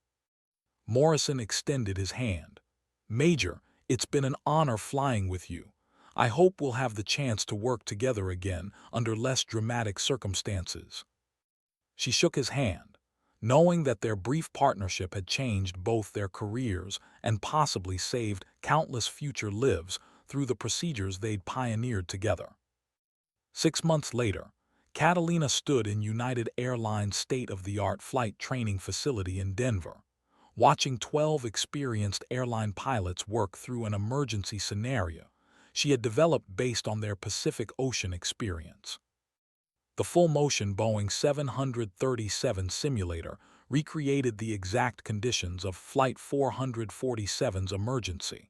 Morrison extended his hand. Major, it's been an honor flying with you. I hope we'll have the chance to work together again under less dramatic circumstances. She shook his hand, knowing that their brief partnership had changed both their careers and possibly saved countless future lives through the procedures they'd pioneered together. 6 months later, Catalina stood in United Airlines' state-of-the-art flight training facility in Denver, watching 12 experienced airline pilots work through an emergency scenario she had developed based on their Pacific Ocean experience. The full-motion Boeing 737 simulator recreated the exact conditions of Flight 447's emergency,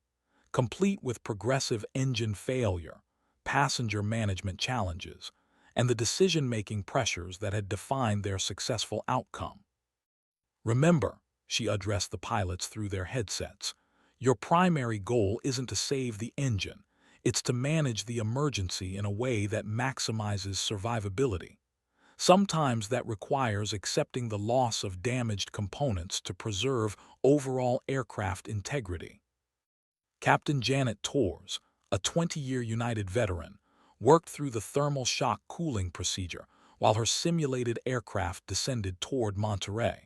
complete with progressive engine failure, passenger management challenges, and the decision-making pressures that had defined their successful outcome. Remember, she addressed the pilots through their headsets, your primary goal isn't to save the engine, it's to manage the emergency in a way that maximizes survivability. Sometimes that requires accepting the loss of damaged components to preserve overall aircraft integrity. Captain Janet Torres, a 20-year United veteran, worked through the thermal shock cooling procedure while her simulated aircraft descended toward Monterey.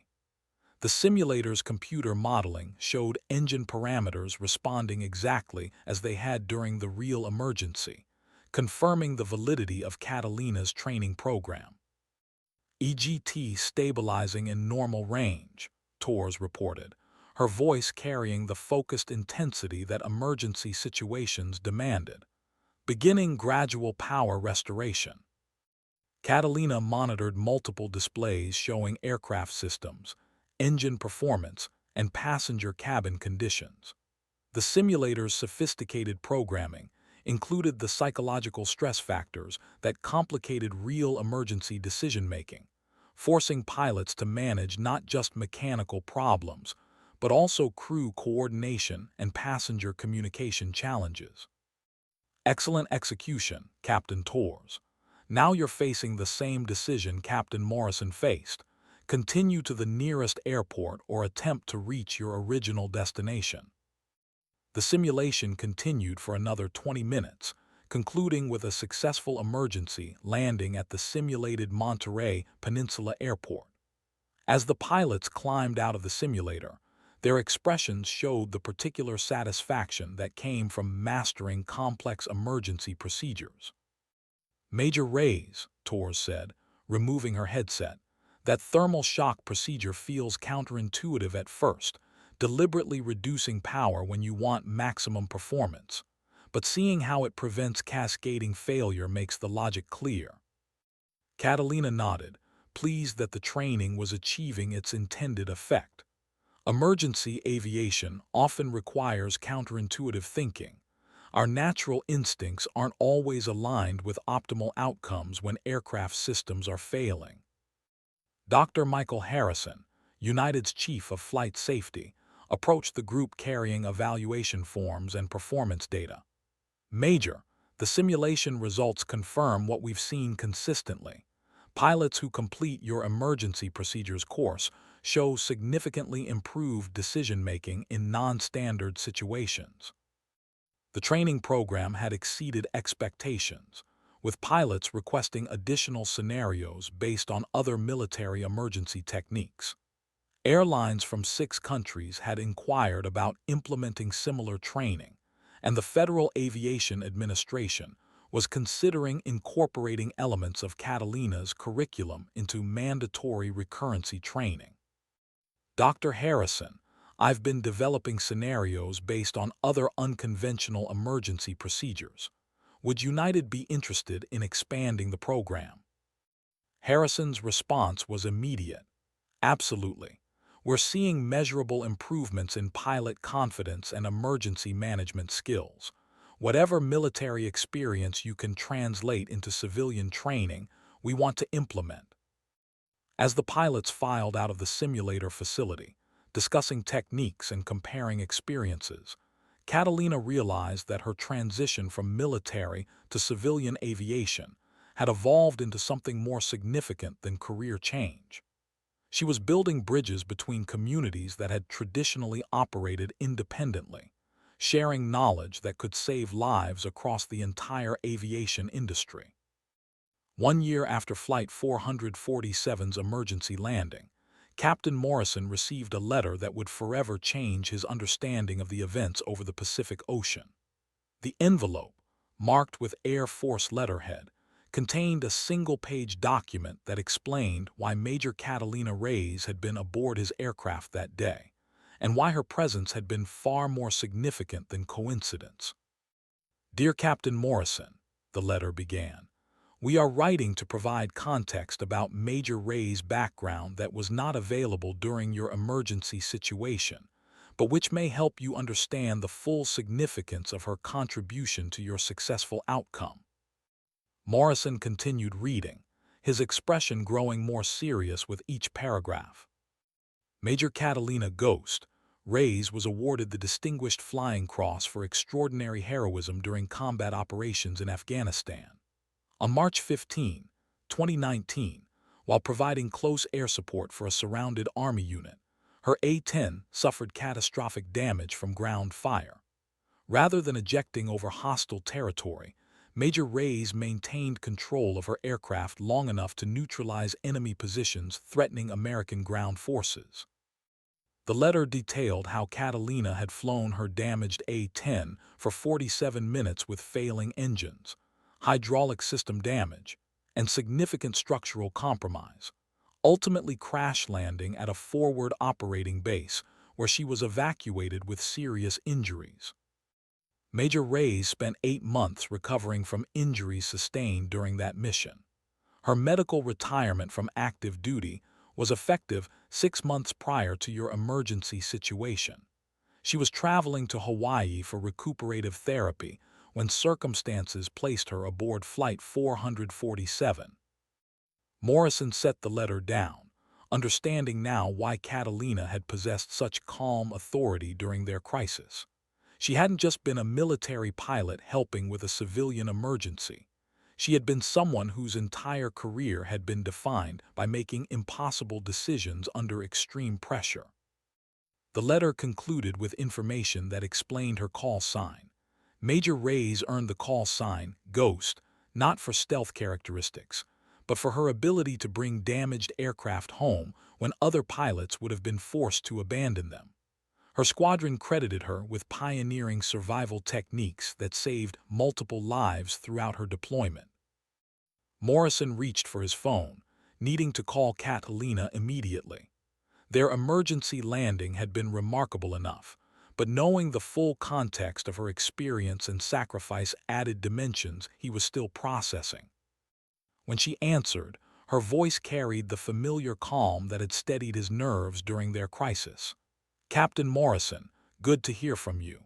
The simulator's computer modeling showed engine parameters responding exactly as they had during the real emergency, confirming the validity of Catalina's training program. EGT stabilizing in normal range, Torres reported, her voice carrying the focused intensity that emergency situations demanded, beginning gradual power restoration. Catalina monitored multiple displays showing aircraft systems, engine performance, and passenger cabin conditions. The simulator's sophisticated programming included the psychological stress factors that complicated real emergency decision-making, forcing pilots to manage not just mechanical problems, but also crew coordination and passenger communication challenges. Excellent execution, Captain Torres. Now you're facing the same decision Captain Morrison faced. Continue to the nearest airport or attempt to reach your original destination. The simulation continued for another 20 minutes, concluding with a successful emergency landing at the simulated Monterey Peninsula Airport. As the pilots climbed out of the simulator, their expressions showed the particular satisfaction that came from mastering complex emergency procedures. Major Reyes, Torres said, removing her headset, that thermal shock procedure feels counterintuitive at first, deliberately reducing power when you want maximum performance. But seeing how it prevents cascading failure makes the logic clear. Catalina nodded, pleased that the training was achieving its intended effect. Emergency aviation often requires counterintuitive thinking. Our natural instincts aren't always aligned with optimal outcomes when aircraft systems are failing. Dr. Michael Harrison, United's Chief of Flight Safety, approached the group carrying evaluation forms and performance data. Major, the simulation results confirm what we've seen consistently. Pilots who complete your emergency procedures course show significantly improved decision-making in non-standard situations. The training program had exceeded expectations, with pilots requesting additional scenarios based on other military emergency techniques. Airlines from 6 countries had inquired about implementing similar training, and the Federal Aviation Administration was considering incorporating elements of Catalina's curriculum into mandatory recurrency training. Dr. Harrison, I've been developing scenarios based on other unconventional emergency procedures. Would United be interested in expanding the program? Harrison's response was immediate. Absolutely. We're seeing measurable improvements in pilot confidence and emergency management skills. Whatever military experience you can translate into civilian training, we want to implement. As the pilots filed out of the simulator facility, discussing techniques and comparing experiences, Catalina realized that her transition from military to civilian aviation had evolved into something more significant than career change. She was building bridges between communities that had traditionally operated independently, sharing knowledge that could save lives across the entire aviation industry. 1 year after Flight 447's emergency landing, Captain Morrison received a letter that would forever change his understanding of the events over the Pacific Ocean. The envelope, marked with Air Force letterhead, contained a single-page document that explained why Major Catalina Reyes had been aboard his aircraft that day, and why her presence had been far more significant than coincidence. "Dear Captain Morrison," the letter began, "we are writing to provide context about Major Reyes' background that was not available during your emergency situation, but which may help you understand the full significance of her contribution to your successful outcome." Morrison continued reading, his expression growing more serious with each paragraph. Major Catalina Ghost Reyes was awarded the Distinguished Flying Cross for extraordinary heroism during combat operations in Afghanistan. On March 15, 2019, while providing close air support for a surrounded Army unit, her A-10 suffered catastrophic damage from ground fire. Rather than ejecting over hostile territory, Major Reyes maintained control of her aircraft long enough to neutralize enemy positions threatening American ground forces. The letter detailed how Catalina had flown her damaged A-10 for 47 minutes with failing engines, hydraulic system damage, and significant structural compromise, ultimately crash landing at a forward operating base where she was evacuated with serious injuries. Major Reyes spent 8 months recovering from injuries sustained during that mission. Her medical retirement from active duty was effective 6 months prior to your emergency situation. She was traveling to Hawaii for recuperative therapy when circumstances placed her aboard Flight 447. Morrison set the letter down, understanding now why Catalina had possessed such calm authority during their crisis. She hadn't just been a military pilot helping with a civilian emergency. She had been someone whose entire career had been defined by making impossible decisions under extreme pressure. The letter concluded with information that explained her call sign. Major Reyes earned the call sign Ghost, not for stealth characteristics, but for her ability to bring damaged aircraft home when other pilots would have been forced to abandon them. Her squadron credited her with pioneering survival techniques that saved multiple lives throughout her deployment. Morrison reached for his phone, needing to call Catalina immediately. Their emergency landing had been remarkable enough, but knowing the full context of her experience and sacrifice added dimensions he was still processing. When she answered, her voice carried the familiar calm that had steadied his nerves during their crisis. "Captain Morrison, good to hear from you."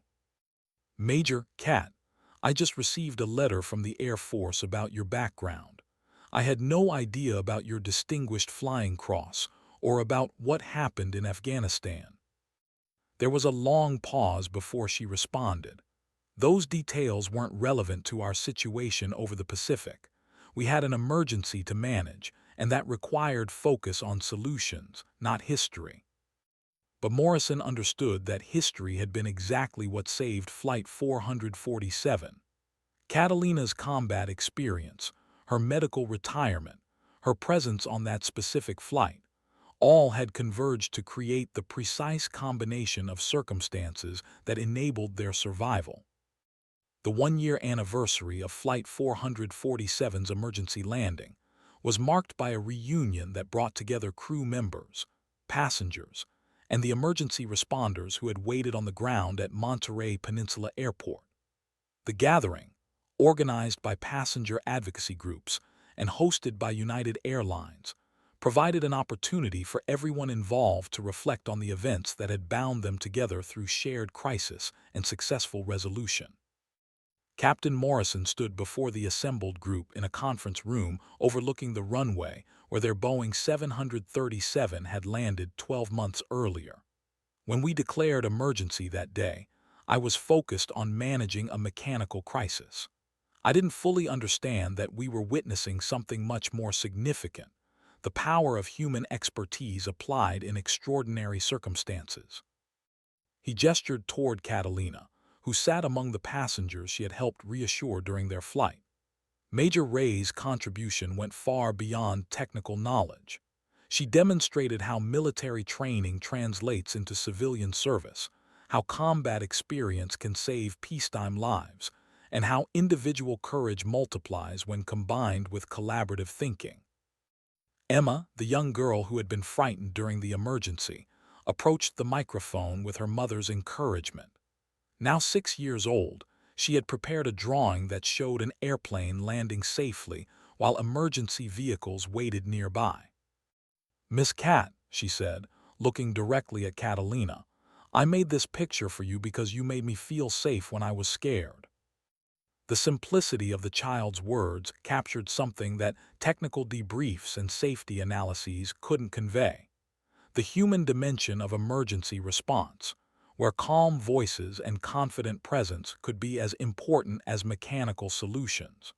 "Major Cat, I just received a letter from the Air Force about your background. I had no idea about your Distinguished Flying Cross or about what happened in Afghanistan." There was a long pause before she responded. "Those details weren't relevant to our situation over the Pacific. We had an emergency to manage, and that required focus on solutions, not history." But Morrison understood that history had been exactly what saved Flight 447. Catalina's combat experience, her medical retirement, her presence on that specific flight, all had converged to create the precise combination of circumstances that enabled their survival. The one-year anniversary of Flight 447's emergency landing was marked by a reunion that brought together crew members, passengers, and the emergency responders who had waited on the ground at Monterey Peninsula Airport. The gathering, organized by passenger advocacy groups and hosted by United Airlines, provided an opportunity for everyone involved to reflect on the events that had bound them together through shared crisis and successful resolution. Captain Morrison stood before the assembled group in a conference room overlooking the runway where their Boeing 737 had landed 12 months earlier. When we declared emergency that day, I was focused on managing a mechanical crisis. I didn't fully understand that we were witnessing something much more significant, the power of human expertise applied in extraordinary circumstances. He gestured toward Catalina, who sat among the passengers she had helped reassure during their flight. Major Ray's contribution went far beyond technical knowledge. She demonstrated how military training translates into civilian service, how combat experience can save peacetime lives, and how individual courage multiplies when combined with collaborative thinking. Emma, the young girl who had been frightened during the emergency, approached the microphone with her mother's encouragement. Now 6 years old, she had prepared a drawing that showed an airplane landing safely while emergency vehicles waited nearby. "Miss Cat," she said, looking directly at Catalina, "I made this picture for you because you made me feel safe when I was scared." The simplicity of the child's words captured something that technical debriefs and safety analyses couldn't convey: the human dimension of emergency response, where calm voices and confident presence could be as important as mechanical solutions.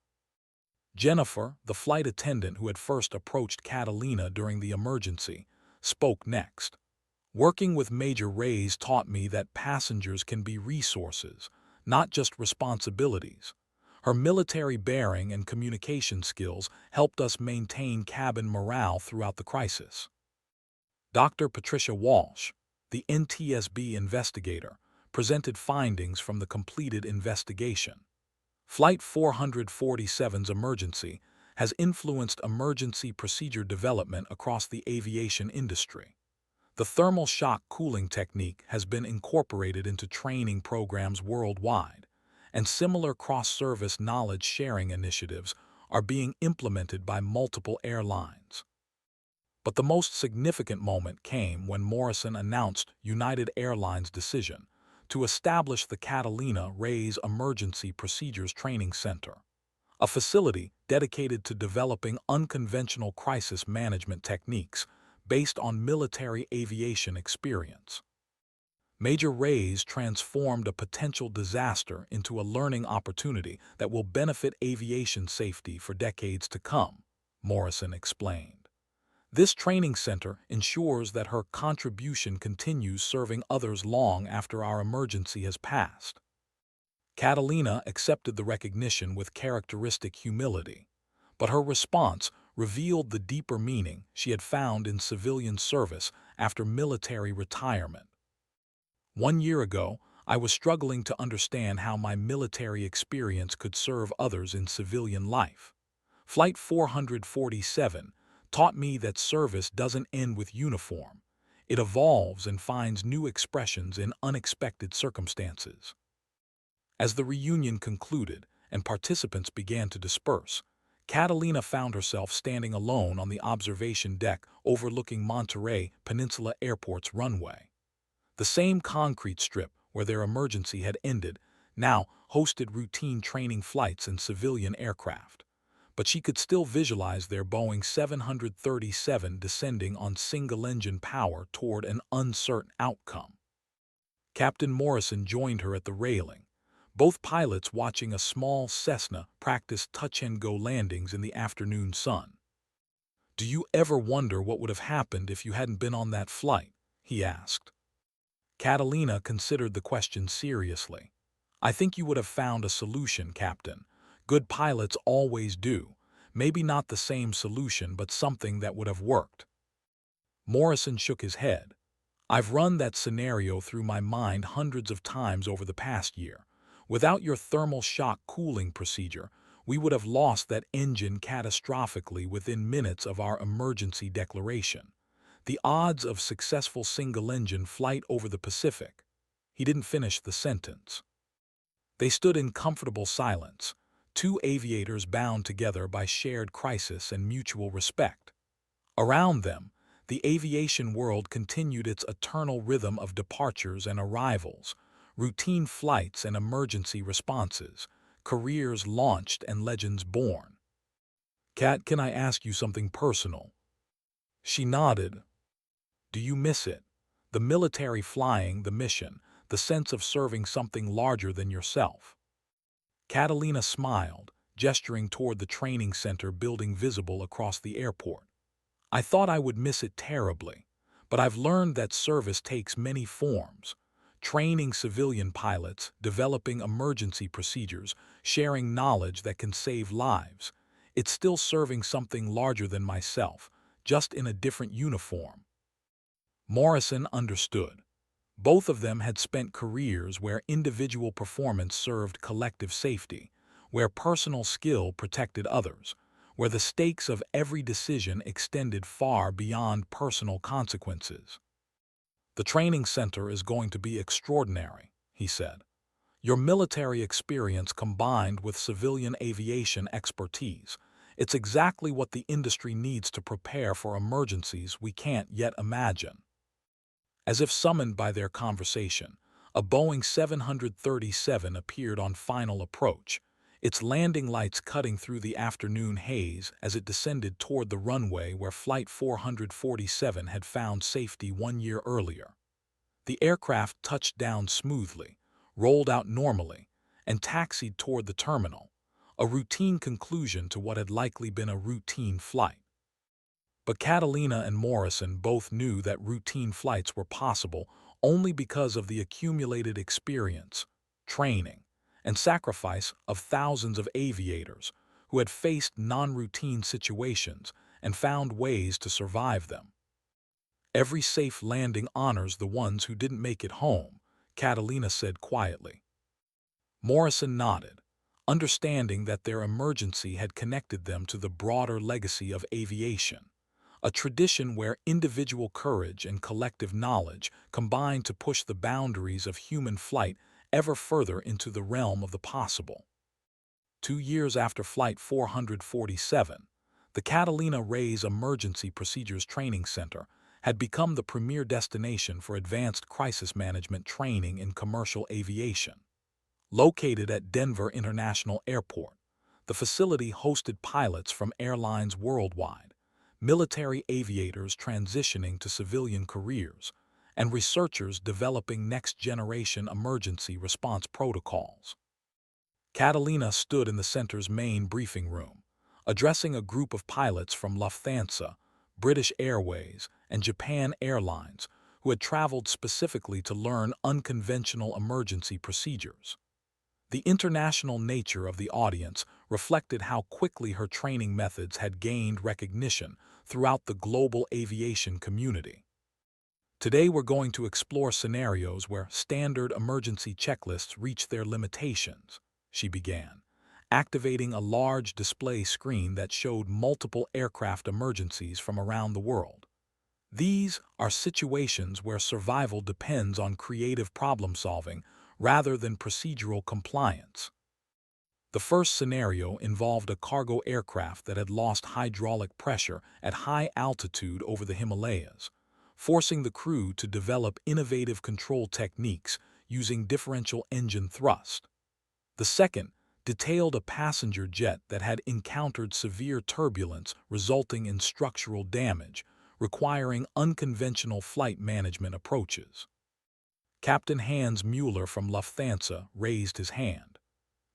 Jennifer, the flight attendant who had first approached Catalina during the emergency, spoke next. "Working with Major Reyes taught me that passengers can be resources, not just responsibilities. Her military bearing and communication skills helped us maintain cabin morale throughout the crisis." Dr. Patricia Walsh, the NTSB investigator, presented findings from the completed investigation. Flight 447's emergency has influenced emergency procedure development across the aviation industry. The thermal shock cooling technique has been incorporated into training programs worldwide, and similar cross-service knowledge-sharing initiatives are being implemented by multiple airlines. But the most significant moment came when Morrison announced United Airlines' decision to establish the Catalina Reyes Emergency Procedures Training Center, a facility dedicated to developing unconventional crisis management techniques based on military aviation experience. Major Reyes transformed a potential disaster into a learning opportunity that will benefit aviation safety for decades to come, Morrison explained. This training center ensures that her contribution continues serving others long after our emergency has passed. Catalina accepted the recognition with characteristic humility, but her response revealed the deeper meaning she had found in civilian service after military retirement. "1 year ago, I was struggling to understand how my military experience could serve others in civilian life. Flight 447 taught me that service doesn't end with uniform. It evolves and finds new expressions in unexpected circumstances." As the reunion concluded and participants began to disperse, Catalina found herself standing alone on the observation deck overlooking Monterey Peninsula Airport's runway. The same concrete strip where their emergency had ended now hosted routine training flights and civilian aircraft, but she could still visualize their Boeing 737 descending on single-engine power toward an uncertain outcome. Captain Morrison joined her at the railing, both pilots watching a small Cessna practice touch-and-go landings in the afternoon sun. "Do you ever wonder what would have happened if you hadn't been on that flight?" he asked. Catalina considered the question seriously. "I think you would have found a solution, Captain. Good pilots always do. Maybe not the same solution, but something that would have worked." Morrison shook his head. "I've run that scenario through my mind hundreds of times over the past year. Without your thermal shock cooling procedure, we would have lost that engine catastrophically within minutes of our emergency declaration. The odds of successful single-engine flight over the Pacific. He didn't finish the sentence. They stood in comfortable silence, two aviators bound together by shared crisis and mutual respect. Around them, the aviation world continued its eternal rhythm of departures and arrivals, routine flights and emergency responses, careers launched and legends born. Kat, can I ask you something personal? She nodded. Do you miss it? The military flying, the mission, the sense of serving something larger than yourself. Catalina smiled, gesturing toward the training center building visible across the airport. I thought I would miss it terribly, but I've learned that service takes many forms. Training civilian pilots, developing emergency procedures, sharing knowledge that can save lives. It's still serving something larger than myself, just in a different uniform. Morrison understood. Both of them had spent careers where individual performance served collective safety, where personal skill protected others, where the stakes of every decision extended far beyond personal consequences. The training center is going to be extraordinary, he said. Your military experience combined with civilian aviation expertise, it's exactly what the industry needs to prepare for emergencies we can't yet imagine. As if summoned by their conversation, a Boeing 737 appeared on final approach, its landing lights cutting through the afternoon haze as it descended toward the runway where Flight 447 had found safety 1 year earlier. The aircraft touched down smoothly, rolled out normally, and taxied toward the terminal, a routine conclusion to what had likely been a routine flight. But Catalina and Morrison both knew that routine flights were possible only because of the accumulated experience, training, and sacrifice of thousands of aviators who had faced non-routine situations and found ways to survive them. Every safe landing honors the ones who didn't make it home, Catalina said quietly. Morrison nodded, understanding that their emergency had connected them to the broader legacy of aviation, a tradition where individual courage and collective knowledge combine to push the boundaries of human flight ever further into the realm of the possible. 2 years after Flight 447, the Catalina Reyes Emergency Procedures Training Center had become the premier destination for advanced crisis management training in commercial aviation. Located at Denver International Airport, the facility hosted pilots from airlines worldwide, military aviators transitioning to civilian careers, and researchers developing next-generation emergency response protocols. Catalina stood in the center's main briefing room, addressing a group of pilots from Lufthansa, British Airways, and Japan Airlines who had traveled specifically to learn unconventional emergency procedures. The international nature of the audience reflected how quickly her training methods had gained recognition throughout the global aviation community. Today we're going to explore scenarios where standard emergency checklists reach their limitations, she began, activating a large display screen that showed multiple aircraft emergencies from around the world. These are situations where survival depends on creative problem-solving rather than procedural compliance. The first scenario involved a cargo aircraft that had lost hydraulic pressure at high altitude over the Himalayas, forcing the crew to develop innovative control techniques using differential engine thrust. The second detailed a passenger jet that had encountered severe turbulence resulting in structural damage, requiring unconventional flight management approaches. Captain Hans Mueller from Lufthansa raised his hand.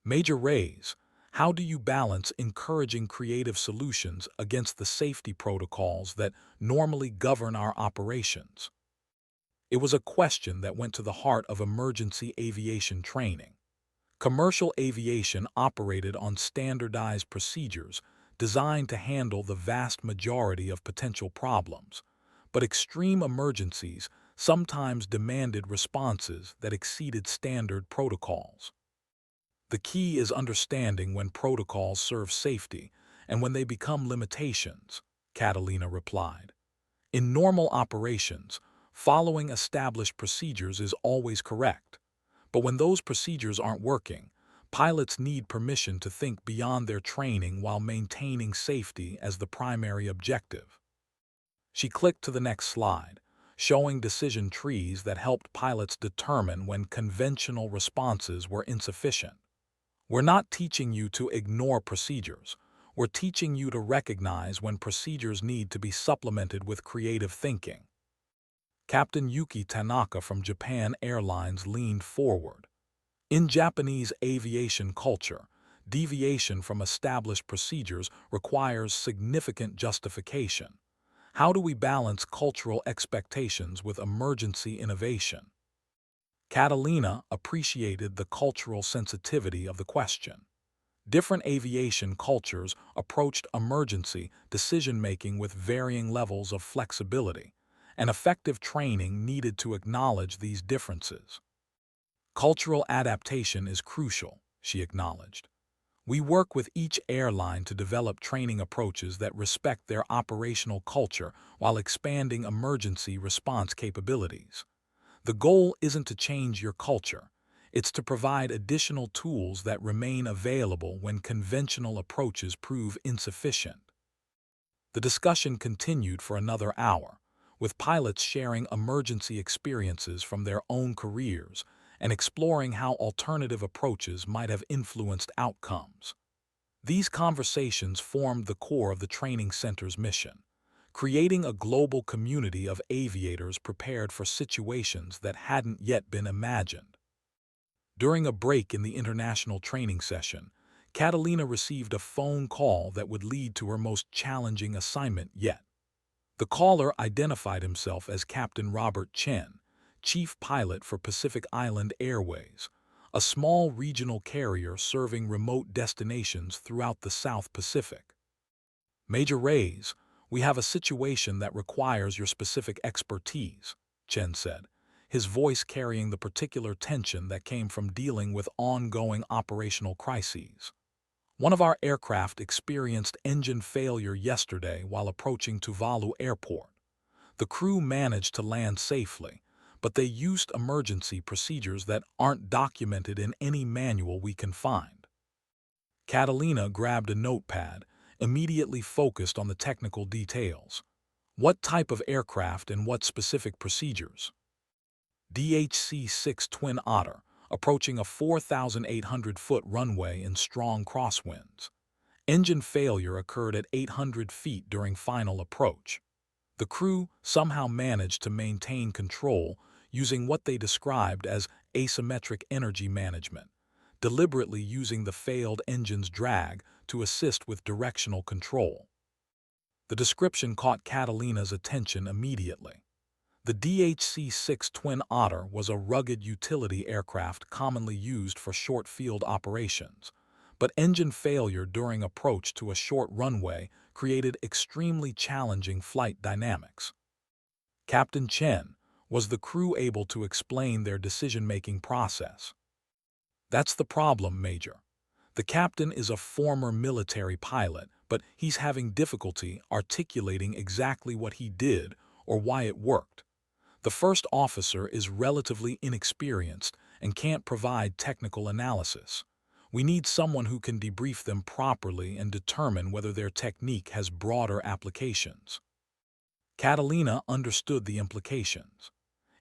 Major Reyes, how do you balance encouraging creative solutions against the safety protocols that normally govern our operations? It was a question that went to the heart of emergency aviation training. Commercial aviation operated on standardized procedures designed to handle the vast majority of potential problems, but extreme emergencies sometimes demanded responses that exceeded standard protocols. The key is understanding when protocols serve safety and when they become limitations, Catalina replied. In normal operations, following established procedures is always correct. But when those procedures aren't working, pilots need permission to think beyond their training while maintaining safety as the primary objective. She clicked to the next slide, showing decision trees that helped pilots determine when conventional responses were insufficient. We're not teaching you to ignore procedures. We're teaching you to recognize when procedures need to be supplemented with creative thinking. Captain Yuki Tanaka from Japan Airlines leaned forward. In Japanese aviation culture, deviation from established procedures requires significant justification. How do we balance cultural expectations with emergency innovation? Catalina appreciated the cultural sensitivity of the question. Different aviation cultures approached emergency decision-making with varying levels of flexibility, and effective training needed to acknowledge these differences. Cultural adaptation is crucial, she acknowledged. We work with each airline to develop training approaches that respect their operational culture while expanding emergency response capabilities. The goal isn't to change your culture. It's to provide additional tools that remain available when conventional approaches prove insufficient. The discussion continued for another hour, with pilots sharing emergency experiences from their own careers and exploring how alternative approaches might have influenced outcomes. These conversations formed the core of the training center's mission, creating a global community of aviators prepared for situations that hadn't yet been imagined. During a break in the international training session, Catalina received a phone call that would lead to her most challenging assignment yet. The caller identified himself as Captain Robert Chen, chief pilot for Pacific Island Airways, a small regional carrier serving remote destinations throughout the South Pacific. Major Reyes, we have a situation that requires your specific expertise, Chen said, his voice carrying the particular tension that came from dealing with ongoing operational crises. One of our aircraft experienced engine failure yesterday while approaching Tuvalu Airport. The crew managed to land safely, but they used emergency procedures that aren't documented in any manual we can find. Catalina grabbed a notepad, immediately focused on the technical details. What type of aircraft and what specific procedures? DHC-6 Twin Otter, approaching a 4,800-foot runway in strong crosswinds. Engine failure occurred at 800 feet during final approach. The crew somehow managed to maintain control using what they described as asymmetric energy management, deliberately using the failed engine's drag to assist with directional control. The description caught Catalina's attention immediately. The DHC-6 Twin Otter was a rugged utility aircraft commonly used for short-field operations, but engine failure during approach to a short runway created extremely challenging flight dynamics. Captain Chen, was the crew able to explain their decision-making process? That's the problem, Major. The captain is a former military pilot, but he's having difficulty articulating exactly what he did or why it worked. The first officer is relatively inexperienced and can't provide technical analysis. We need someone who can debrief them properly and determine whether their technique has broader applications. Catalina understood the implications.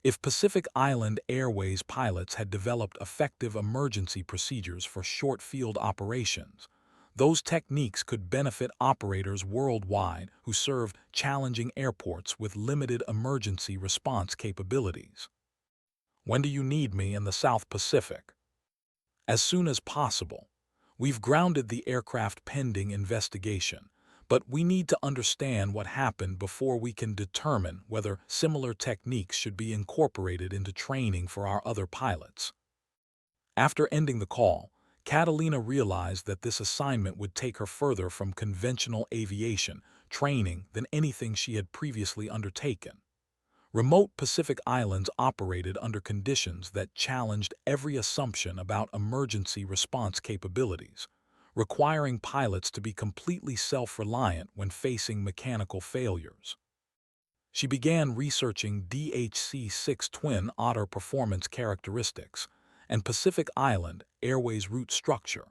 If Pacific Island Airways pilots had developed effective emergency procedures for short-field operations, those techniques could benefit operators worldwide who serve challenging airports with limited emergency response capabilities. When do you need me in the South Pacific? As soon as possible. We've grounded the aircraft pending investigation, but we need to understand what happened before we can determine whether similar techniques should be incorporated into training for our other pilots. After ending the call, Catalina realized that this assignment would take her further from conventional aviation training than anything she had previously undertaken. Remote Pacific Islands operated under conditions that challenged every assumption about emergency response capabilities, requiring pilots to be completely self-reliant when facing mechanical failures. She began researching DHC-6 Twin Otter performance characteristics and Pacific Island Airways route structure,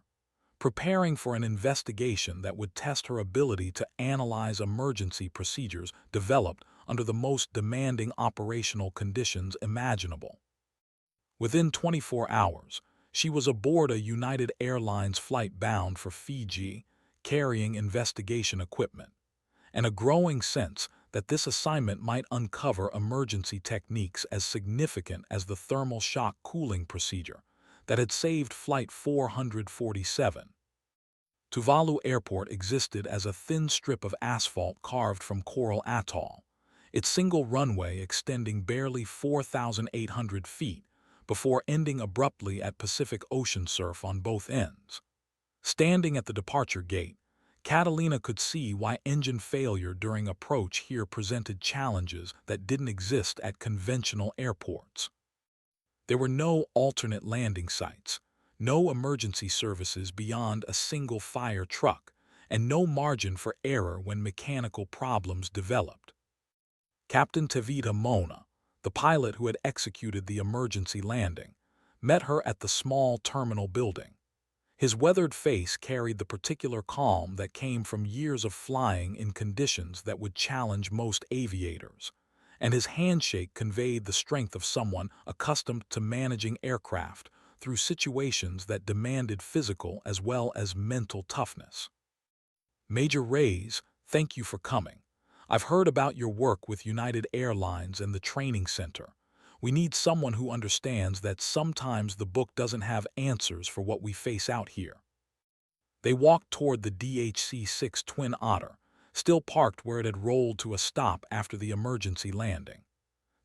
preparing for an investigation that would test her ability to analyze emergency procedures developed under the most demanding operational conditions imaginable. Within 24 hours, she was aboard a United Airlines flight bound for Fiji, carrying investigation equipment, and a growing sense that this assignment might uncover emergency techniques as significant as the thermal shock cooling procedure that had saved Flight 447. Tuvalu Airport existed as a thin strip of asphalt carved from Coral Atoll, its single runway extending barely 4,800 feet before ending abruptly at Pacific Ocean surf on both ends. Standing at the departure gate, Catalina could see why engine failure during approach here presented challenges that didn't exist at conventional airports. There were no alternate landing sites, no emergency services beyond a single fire truck, and no margin for error when mechanical problems developed. Captain Tevita Mona, the pilot who had executed the emergency landing, met her at the small terminal building. His weathered face carried the particular calm that came from years of flying in conditions that would challenge most aviators, and his handshake conveyed the strength of someone accustomed to managing aircraft through situations that demanded physical as well as mental toughness. Major Reyes, thank you for coming. I've heard about your work with United Airlines and the training center. We need someone who understands that sometimes the book doesn't have answers for what we face out here. They walked toward the DHC-6 Twin Otter, still parked where it had rolled to a stop after the emergency landing.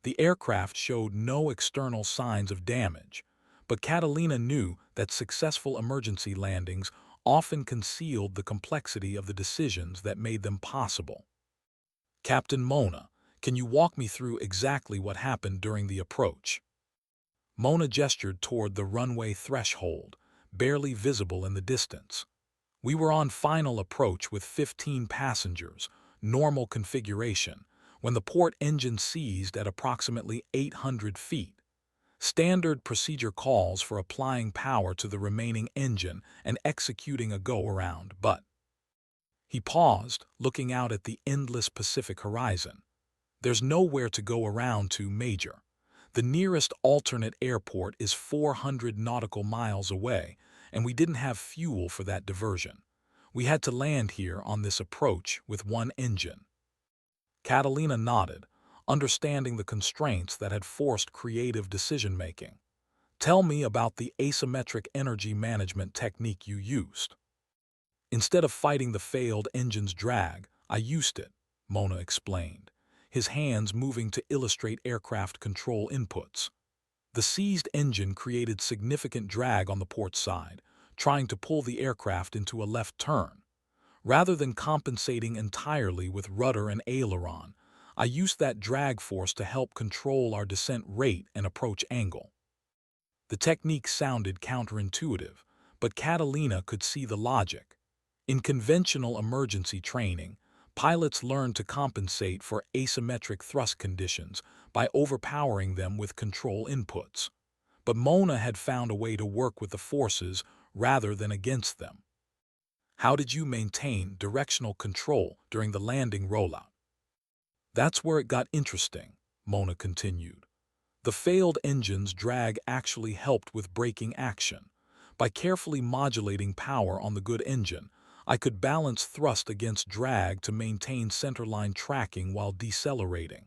The aircraft showed no external signs of damage, but Catalina knew that successful emergency landings often concealed the complexity of the decisions that made them possible. Captain Mona, can you walk me through exactly what happened during the approach? Mona gestured toward the runway threshold, barely visible in the distance. We were on final approach with 15 passengers, normal configuration, when the port engine seized at approximately 800 feet. Standard procedure calls for applying power to the remaining engine and executing a go-around, but... He paused, looking out at the endless Pacific horizon. There's nowhere to go around to, Major. The nearest alternate airport is 400 nautical miles away, and we didn't have fuel for that diversion. We had to land here on this approach with one engine. Catalina nodded, understanding the constraints that had forced creative decision-making. Tell me about the asymmetric energy management technique you used. Instead of fighting the failed engine's drag, I used it, Mona explained, his hands moving to illustrate aircraft control inputs. The seized engine created significant drag on the port side, trying to pull the aircraft into a left turn. Rather than compensating entirely with rudder and aileron, I used that drag force to help control our descent rate and approach angle. The technique sounded counterintuitive, but Catalina could see the logic. In conventional emergency training, pilots learn to compensate for asymmetric thrust conditions by overpowering them with control inputs. But Mona had found a way to work with the forces rather than against them. How did you maintain directional control during the landing rollout? That's where it got interesting, Mona continued. The failed engine's drag actually helped with braking action. By carefully modulating power on the good engine, I could balance thrust against drag to maintain centerline tracking while decelerating.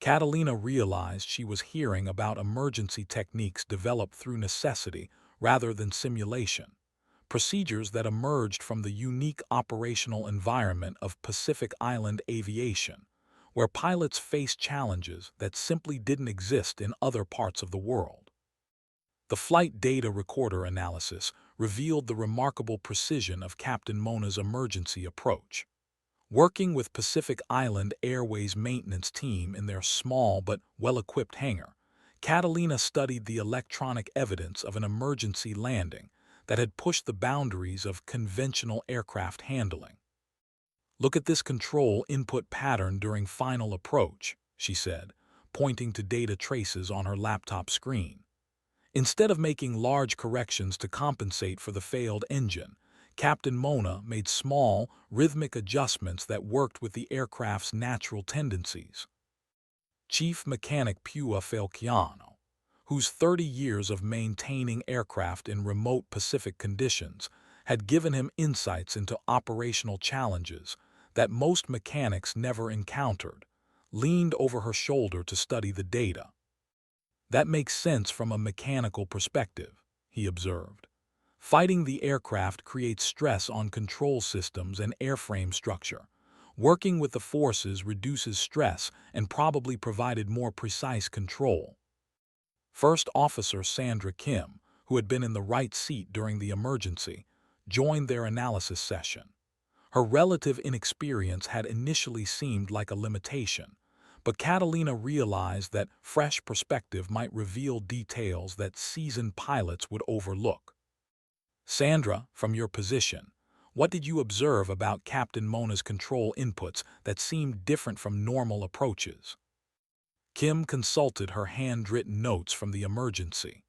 Catalina realized she was hearing about emergency techniques developed through necessity rather than simulation, procedures that emerged from the unique operational environment of Pacific Island aviation, where pilots face challenges that simply didn't exist in other parts of the world. The flight data recorder analysis revealed the remarkable precision of Captain Mona's emergency approach. Working with Pacific Island Airways maintenance team in their small but well-equipped hangar, Catalina studied the electronic evidence of an emergency landing that had pushed the boundaries of conventional aircraft handling. "Look at this control input pattern during final approach," she said, pointing to data traces on her laptop screen. Instead of making large corrections to compensate for the failed engine, Captain Mona made small, rhythmic adjustments that worked with the aircraft's natural tendencies. Chief Mechanic Pua Falciano, whose 30 years of maintaining aircraft in remote Pacific conditions had given him insights into operational challenges that most mechanics never encountered, leaned over her shoulder to study the data. "That makes sense from a mechanical perspective," he observed. "Fighting the aircraft creates stress on control systems and airframe structure. Working with the forces reduces stress and probably provided more precise control." First Officer Sandra Kim, who had been in the right seat during the emergency, joined their analysis session. Her relative inexperience had initially seemed like a limitation, but Catalina realized that fresh perspective might reveal details that seasoned pilots would overlook. "Sandra, from your position, what did you observe about Captain Mona's control inputs that seemed different from normal approaches?" Kim consulted her handwritten notes from the emergency.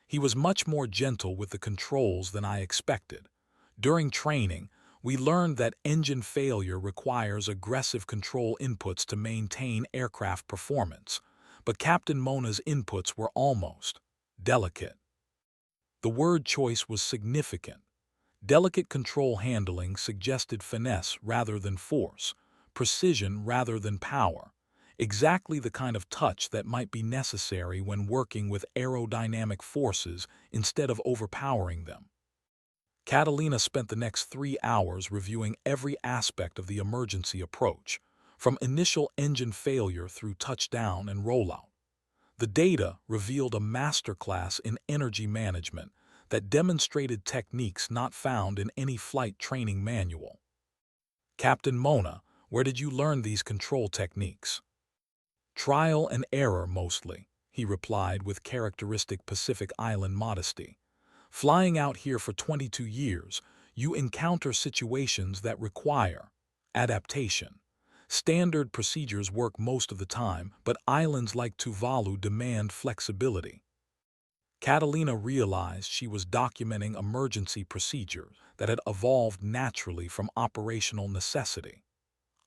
"He was much more gentle with the controls than I expected. During training, we learned that engine failure requires aggressive control inputs to maintain aircraft performance, but Captain Mona's inputs were almost delicate." The word choice was significant. Delicate control handling suggested finesse rather than force, precision rather than power, exactly the kind of touch that might be necessary when working with aerodynamic forces instead of overpowering them. Catalina spent the next 3 hours reviewing every aspect of the emergency approach, from initial engine failure through touchdown and rollout. The data revealed a masterclass in energy management that demonstrated techniques not found in any flight training manual. "Captain Mona, where did you learn these control techniques?" "Trial and error mostly," he replied with characteristic Pacific Island modesty. "Flying out here for 22 years, you encounter situations that require adaptation. Standard procedures work most of the time, but islands like Tuvalu demand flexibility." Catalina realized she was documenting emergency procedures that had evolved naturally from operational necessity.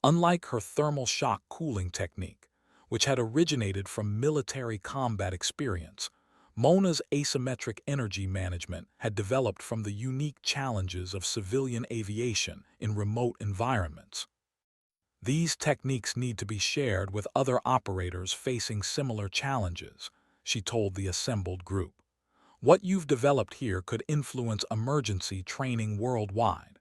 Unlike her thermal shock cooling technique, which had originated from military combat experience, Mona's asymmetric energy management had developed from the unique challenges of civilian aviation in remote environments. "These techniques need to be shared with other operators facing similar challenges," she told the assembled group. "What you've developed here could influence emergency training worldwide."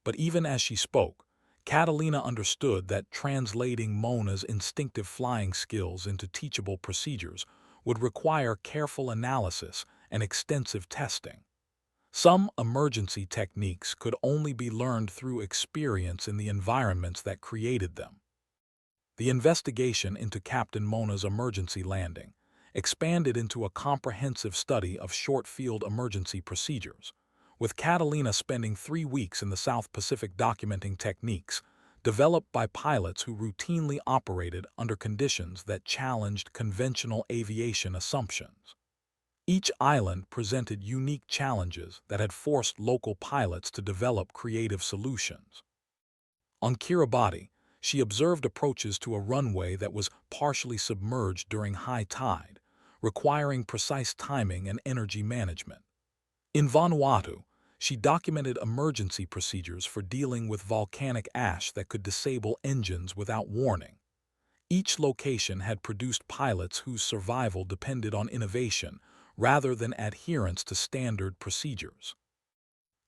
But even as she spoke, Catalina understood that translating Mona's instinctive flying skills into teachable procedures would require careful analysis and extensive testing. Some emergency techniques could only be learned through experience in the environments that created them. The investigation into Captain Mona's emergency landing expanded into a comprehensive study of short-field emergency procedures, with Catalina spending 3 weeks in the South Pacific documenting techniques developed by pilots who routinely operated under conditions that challenged conventional aviation assumptions. Each island presented unique challenges that had forced local pilots to develop creative solutions. On Kiribati, she observed approaches to a runway that was partially submerged during high tide, requiring precise timing and energy management. In Vanuatu, she documented emergency procedures for dealing with volcanic ash that could disable engines without warning. Each location had produced pilots whose survival depended on innovation rather than adherence to standard procedures.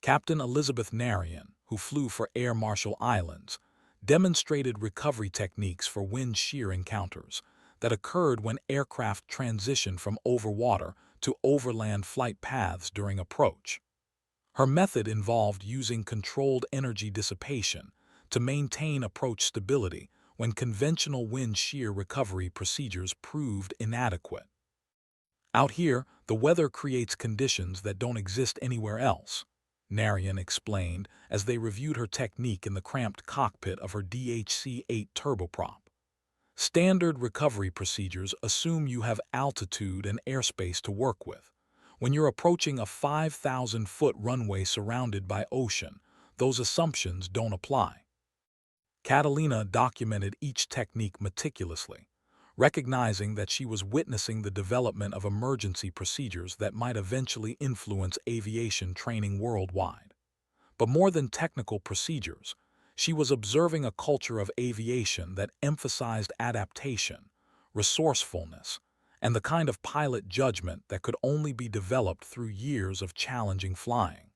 Captain Elizabeth Narayan, who flew for Air Marshall Islands, demonstrated recovery techniques for wind shear encounters that occurred when aircraft transitioned from overwater to overland flight paths during approach. Her method involved using controlled energy dissipation to maintain approach stability when conventional wind shear recovery procedures proved inadequate. Out here, the weather creates conditions that don't exist anywhere else, Narayan explained as they reviewed her technique in the cramped cockpit of her DHC-8 turboprop. Standard recovery procedures assume you have altitude and airspace to work with. When you're approaching a 5,000-foot runway surrounded by ocean, those assumptions don't apply. Catalina documented each technique meticulously, recognizing that she was witnessing the development of emergency procedures that might eventually influence aviation training worldwide. But more than technical procedures, she was observing a culture of aviation that emphasized adaptation, resourcefulness, and the kind of pilot judgment that could only be developed through years of challenging flying.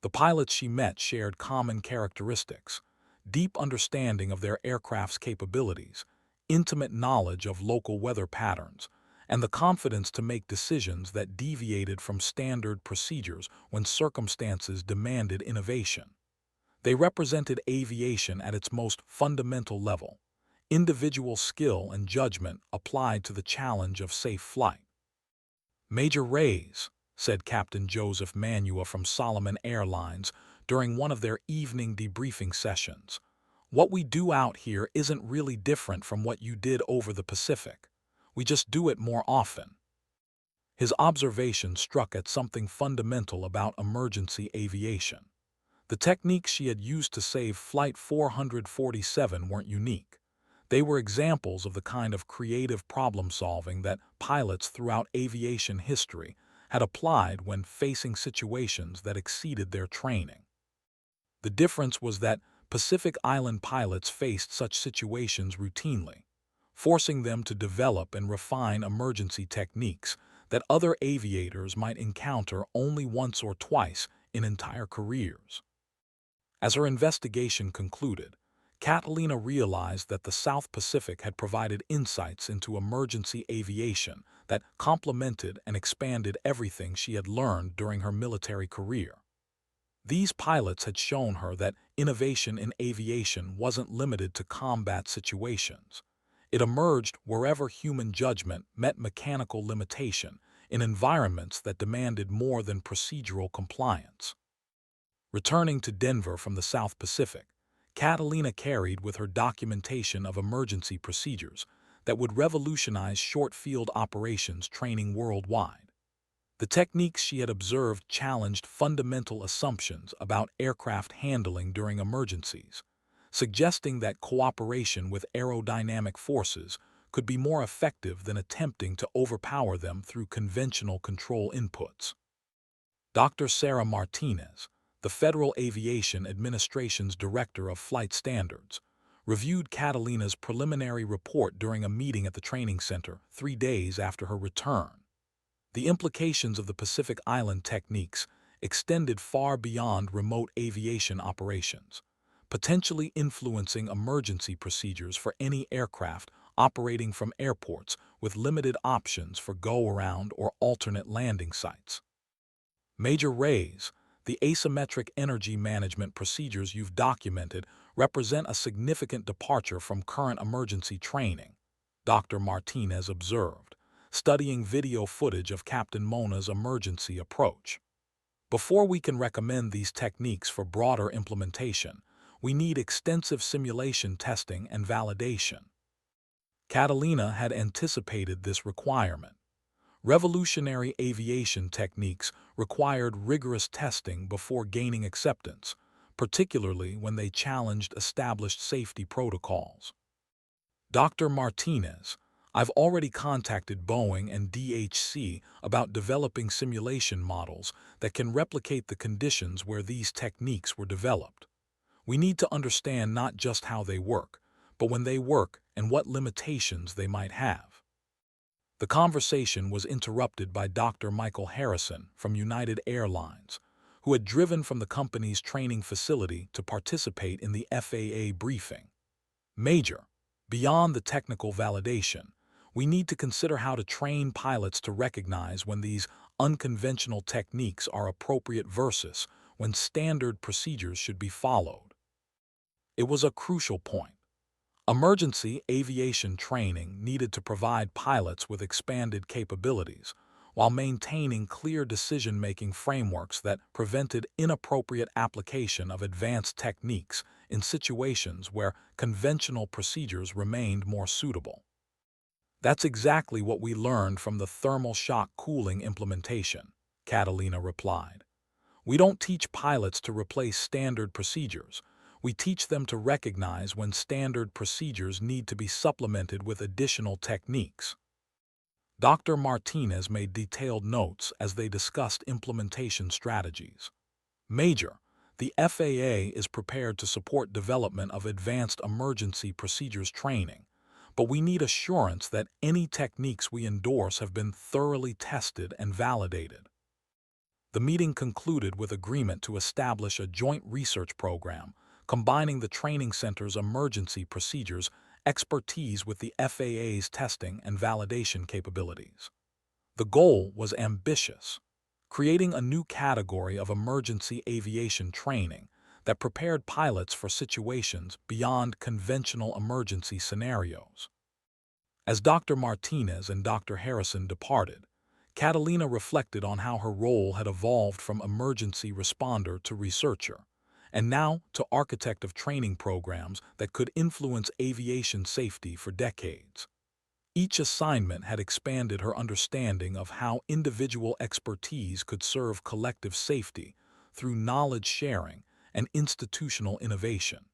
The pilots she met shared common characteristics: deep understanding of their aircraft's capabilities, intimate knowledge of local weather patterns, and the confidence to make decisions that deviated from standard procedures when circumstances demanded innovation. They represented aviation at its most fundamental level: individual skill and judgment applied to the challenge of safe flight. "Major Reyes," said Captain Joseph Manua from Solomon Airlines during one of their evening debriefing sessions, "what we do out here isn't really different from what you did over the Pacific. We just do it more often." His observation struck at something fundamental about emergency aviation. The techniques she had used to save Flight 447 weren't unique. They were examples of the kind of creative problem-solving that pilots throughout aviation history had applied when facing situations that exceeded their training. The difference was that Pacific Island pilots faced such situations routinely, forcing them to develop and refine emergency techniques that other aviators might encounter only once or twice in entire careers. As her investigation concluded, Catalina realized that the South Pacific had provided insights into emergency aviation that complemented and expanded everything she had learned during her military career. These pilots had shown her that innovation in aviation wasn't limited to combat situations. It emerged wherever human judgment met mechanical limitation, in environments that demanded more than procedural compliance. Returning to Denver from the South Pacific, Catalina carried with her documentation of emergency procedures that would revolutionize short-field operations training worldwide. The techniques she had observed challenged fundamental assumptions about aircraft handling during emergencies, suggesting that cooperation with aerodynamic forces could be more effective than attempting to overpower them through conventional control inputs. Dr. Sarah Martinez, the Federal Aviation Administration's Director of Flight Standards, reviewed Catalina's preliminary report during a meeting at the training center 3 days after her return. The implications of the Pacific Island techniques extended far beyond remote aviation operations, potentially influencing emergency procedures for any aircraft operating from airports with limited options for go-around or alternate landing sites. "Major Reyes, the asymmetric energy management procedures you've documented represent a significant departure from current emergency training," Dr. Martinez observed, studying video footage of Captain Mona's emergency approach. "Before we can recommend these techniques for broader implementation, we need extensive simulation testing and validation." Catalina had anticipated this requirement. Revolutionary aviation techniques required rigorous testing before gaining acceptance, particularly when they challenged established safety protocols. "Dr. Martinez, I've already contacted Boeing and DHC about developing simulation models that can replicate the conditions where these techniques were developed. We need to understand not just how they work, but when they work and what limitations they might have." The conversation was interrupted by Dr. Michael Harrison from United Airlines, who had driven from the company's training facility to participate in the FAA briefing. "Major, beyond the technical validation, we need to consider how to train pilots to recognize when these unconventional techniques are appropriate versus when standard procedures should be followed." It was a crucial point. Emergency aviation training needed to provide pilots with expanded capabilities while maintaining clear decision-making frameworks that prevented inappropriate application of advanced techniques in situations where conventional procedures remained more suitable. That's exactly what we learned from the thermal shock cooling implementation, Catalina replied. We don't teach pilots to replace standard procedures. We teach them to recognize when standard procedures need to be supplemented with additional techniques. Dr. Martinez made detailed notes as they discussed implementation strategies. Major, the FAA is prepared to support development of advanced emergency procedures training, but we need assurance that any techniques we endorse have been thoroughly tested and validated. The meeting concluded with agreement to establish a joint research program, combining the training center's emergency procedures expertise with the FAA's testing and validation capabilities. The goal was ambitious, creating a new category of emergency aviation training that prepared pilots for situations beyond conventional emergency scenarios. As Dr. Martinez and Dr. Harrison departed, Catalina reflected on how her role had evolved from emergency responder to researcher, and now to architect of training programs that could influence aviation safety for decades. Each assignment had expanded her understanding of how individual expertise could serve collective safety through knowledge sharing and institutional innovation.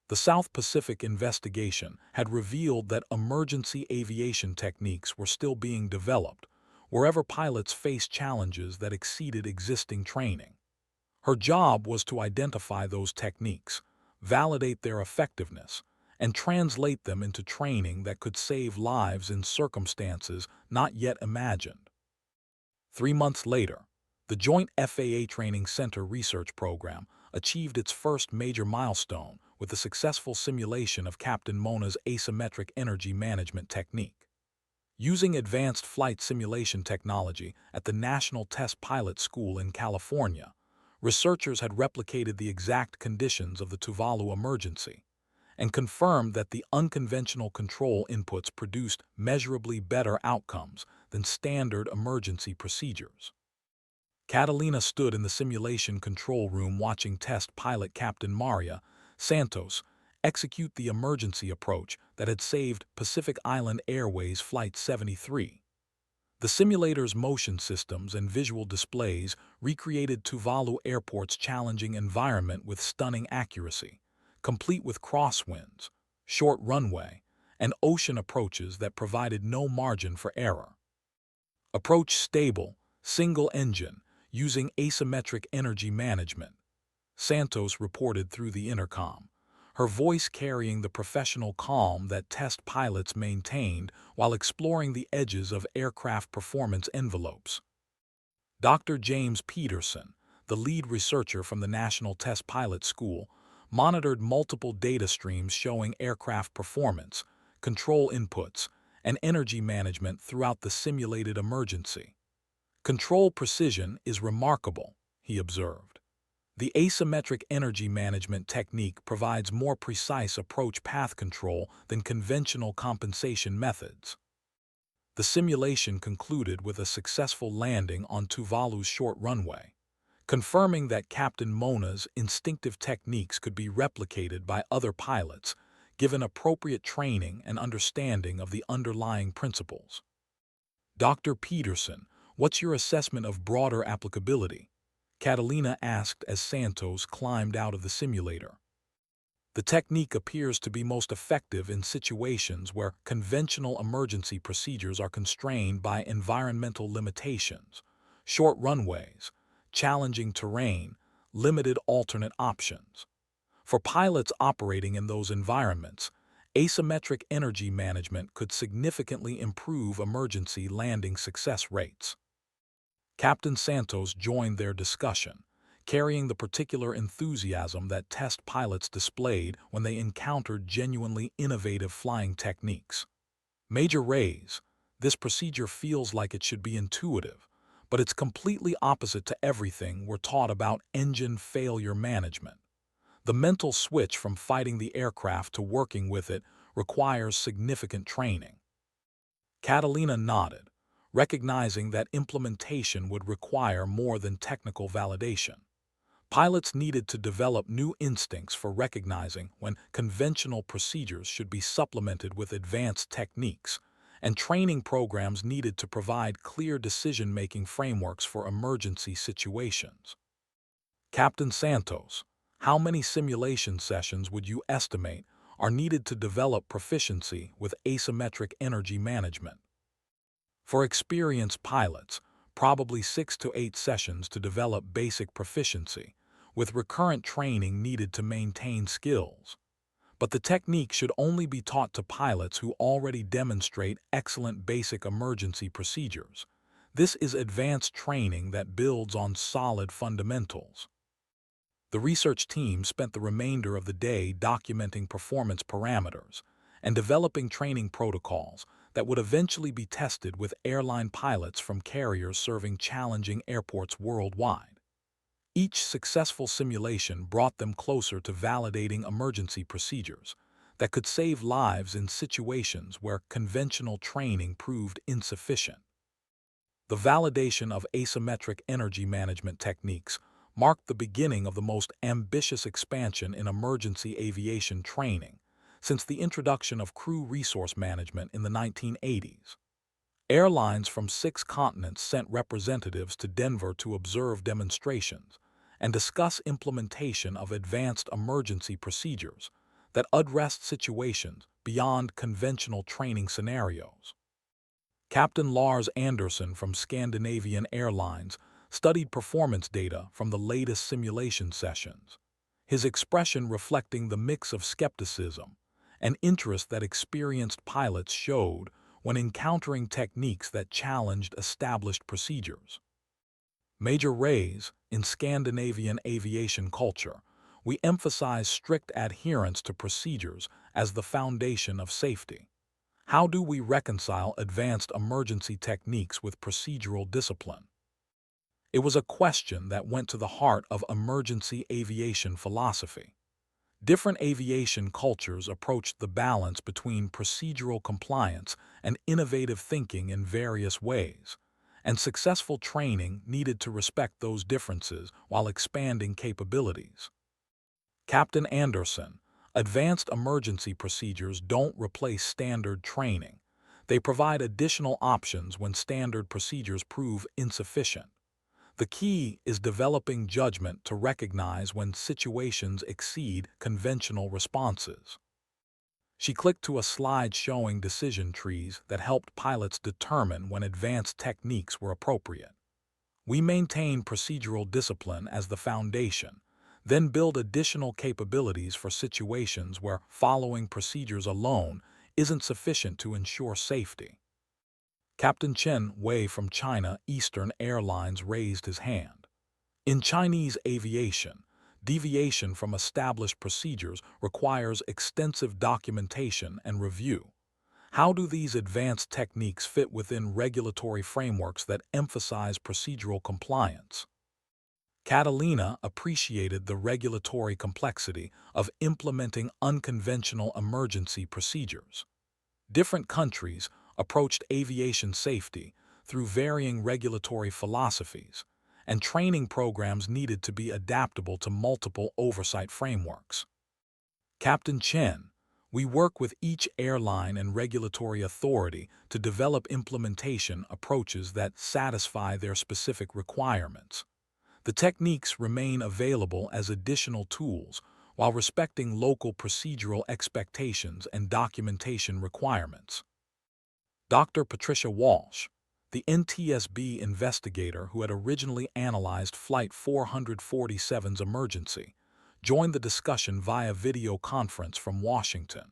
The South Pacific investigation had revealed that emergency aviation techniques were still being developed wherever pilots faced challenges that exceeded existing training. Her job was to identify those techniques, validate their effectiveness, and translate them into training that could save lives in circumstances not yet imagined. 3 months later, the Joint FAA Training Center research program achieved its first major milestone with the successful simulation of Captain Mona's asymmetric energy management technique. Using advanced flight simulation technology at the National Test Pilot School in California, researchers had replicated the exact conditions of the Tuvalu emergency and confirmed that the unconventional control inputs produced measurably better outcomes than standard emergency procedures. Catalina stood in the simulation control room watching test pilot Captain Maria Santos execute the emergency approach that had saved Pacific Island Airways Flight 73. The simulator's motion systems and visual displays recreated Tuvalu Airport's challenging environment with stunning accuracy, complete with crosswinds, short runway, and ocean approaches that provided no margin for error. Approach stable, single engine, using asymmetric energy management, Santos reported through the intercom, her voice carrying the professional calm that test pilots maintained while exploring the edges of aircraft performance envelopes. Dr. James Peterson, the lead researcher from the National Test Pilot School, monitored multiple data streams showing aircraft performance, control inputs, and energy management throughout the simulated emergency. Control precision is remarkable, he observed. The asymmetric energy management technique provides more precise approach path control than conventional compensation methods. The simulation concluded with a successful landing on Tuvalu's short runway, confirming that Captain Mona's instinctive techniques could be replicated by other pilots, given appropriate training and understanding of the underlying principles. Dr. Peterson, what's your assessment of broader applicability? Catalina asked as Santos climbed out of the simulator. The technique appears to be most effective in situations where conventional emergency procedures are constrained by environmental limitations, short runways, challenging terrain, limited alternate options. For pilots operating in those environments, asymmetric energy management could significantly improve emergency landing success rates. Captain Santos joined their discussion, carrying the particular enthusiasm that test pilots displayed when they encountered genuinely innovative flying techniques. Major Reyes, this procedure feels like it should be intuitive, but it's completely opposite to everything we're taught about engine failure management. The mental switch from fighting the aircraft to working with it requires significant training. Catalina nodded, recognizing that implementation would require more than technical validation. Pilots needed to develop new instincts for recognizing when conventional procedures should be supplemented with advanced techniques, and training programs needed to provide clear decision-making frameworks for emergency situations. Captain Santos, how many simulation sessions would you estimate are needed to develop proficiency with asymmetric energy management? For experienced pilots, probably 6 to 8 sessions to develop basic proficiency, with recurrent training needed to maintain skills. But the technique should only be taught to pilots who already demonstrate excellent basic emergency procedures. This is advanced training that builds on solid fundamentals. The research team spent the remainder of the day documenting performance parameters and developing training protocols that would eventually be tested with airline pilots from carriers serving challenging airports worldwide. Each successful simulation brought them closer to validating emergency procedures that could save lives in situations where conventional training proved insufficient. The validation of asymmetric energy management techniques marked the beginning of the most ambitious expansion in emergency aviation training since the introduction of crew resource management in the 1980s. Airlines from 6 continents sent representatives to Denver to observe demonstrations and discuss implementation of advanced emergency procedures that addressed situations beyond conventional training scenarios. Captain Lars Anderson from Scandinavian Airlines studied performance data from the latest simulation sessions, his expression reflecting the mix of skepticism and interest that experienced pilots showed when encountering techniques that challenged established procedures. Major Reyes, in Scandinavian aviation culture, we emphasize strict adherence to procedures as the foundation of safety. How do we reconcile advanced emergency techniques with procedural discipline? It was a question that went to the heart of emergency aviation philosophy. Different aviation cultures approached the balance between procedural compliance and innovative thinking in various ways, and successful training needed to respect those differences while expanding capabilities. Captain Anderson, advanced emergency procedures don't replace standard training. They provide additional options when standard procedures prove insufficient. The key is developing judgment to recognize when situations exceed conventional responses. She clicked to a slide showing decision trees that helped pilots determine when advanced techniques were appropriate. We maintain procedural discipline as the foundation, then build additional capabilities for situations where following procedures alone isn't sufficient to ensure safety. Captain Chen Wei from China Eastern Airlines raised his hand. In Chinese aviation, deviation from established procedures requires extensive documentation and review. How do these advanced techniques fit within regulatory frameworks that emphasize procedural compliance? Catalina appreciated the regulatory complexity of implementing unconventional emergency procedures. Different countries approached aviation safety through varying regulatory philosophies, and training programs needed to be adaptable to multiple oversight frameworks. Captain Chen, we work with each airline and regulatory authority to develop implementation approaches that satisfy their specific requirements. The techniques remain available as additional tools while respecting local procedural expectations and documentation requirements. Dr. Patricia Walsh, the NTSB investigator who had originally analyzed Flight 447's emergency, joined the discussion via video conference from Washington.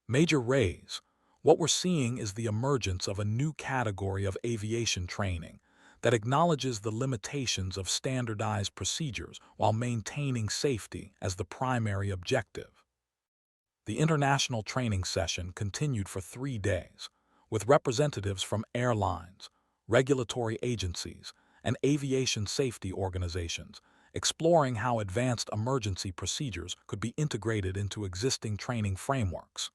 Major Reyes, what we're seeing is the emergence of a new category of aviation training that acknowledges the limitations of standardized procedures while maintaining safety as the primary objective. The international training session continued for 3 days, with representatives from airlines, regulatory agencies, and aviation safety organizations exploring how advanced emergency procedures could be integrated into existing training frameworks.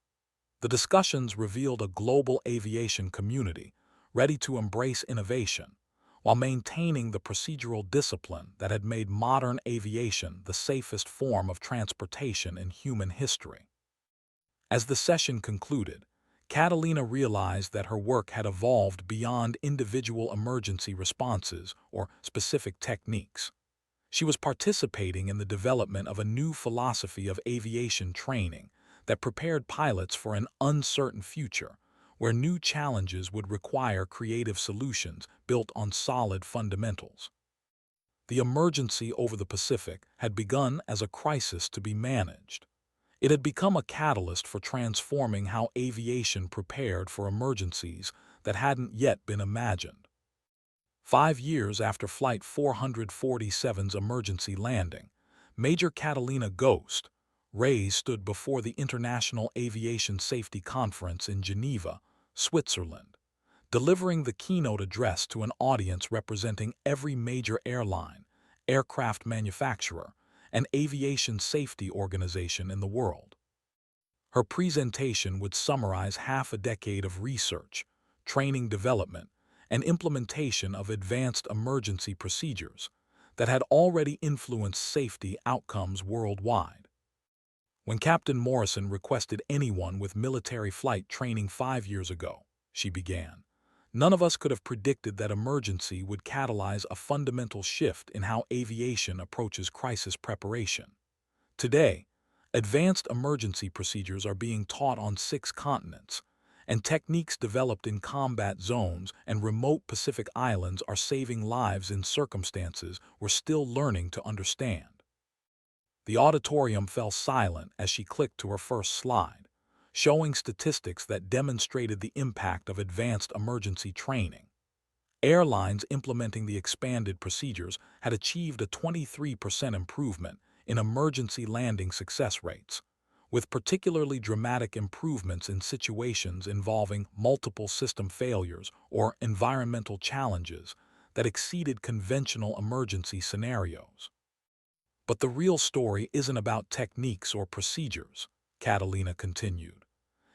The discussions revealed a global aviation community ready to embrace innovation, while maintaining the procedural discipline that had made modern aviation the safest form of transportation in human history. As the session concluded, Catalina realized that her work had evolved beyond individual emergency responses or specific techniques. She was participating in the development of a new philosophy of aviation training that prepared pilots for an uncertain future, where new challenges would require creative solutions built on solid fundamentals. The emergency over the Pacific had begun as a crisis to be managed. It had become a catalyst for transforming how aviation prepared for emergencies that hadn't yet been imagined. 5 years after Flight 447's emergency landing, Major Catalina Ghost Reyes stood before the International Aviation Safety Conference in Geneva, Switzerland, delivering the keynote address to an audience representing every major airline, aircraft manufacturer, and aviation safety organization in the world. Her presentation would summarize half a decade of research, training development, and implementation of advanced emergency procedures that had already influenced safety outcomes worldwide. When Captain Morrison requested anyone with military flight training 5 years ago, she began, none of us could have predicted that emergency would catalyze a fundamental shift in how aviation approaches crisis preparation. Today, advanced emergency procedures are being taught on 6 continents, and techniques developed in combat zones and remote Pacific islands are saving lives in circumstances we're still learning to understand. The auditorium fell silent as she clicked to her first slide, showing statistics that demonstrated the impact of advanced emergency training. Airlines implementing the expanded procedures had achieved a 23% improvement in emergency landing success rates, with particularly dramatic improvements in situations involving multiple system failures or environmental challenges that exceeded conventional emergency scenarios. But the real story isn't about techniques or procedures, Catalina continued.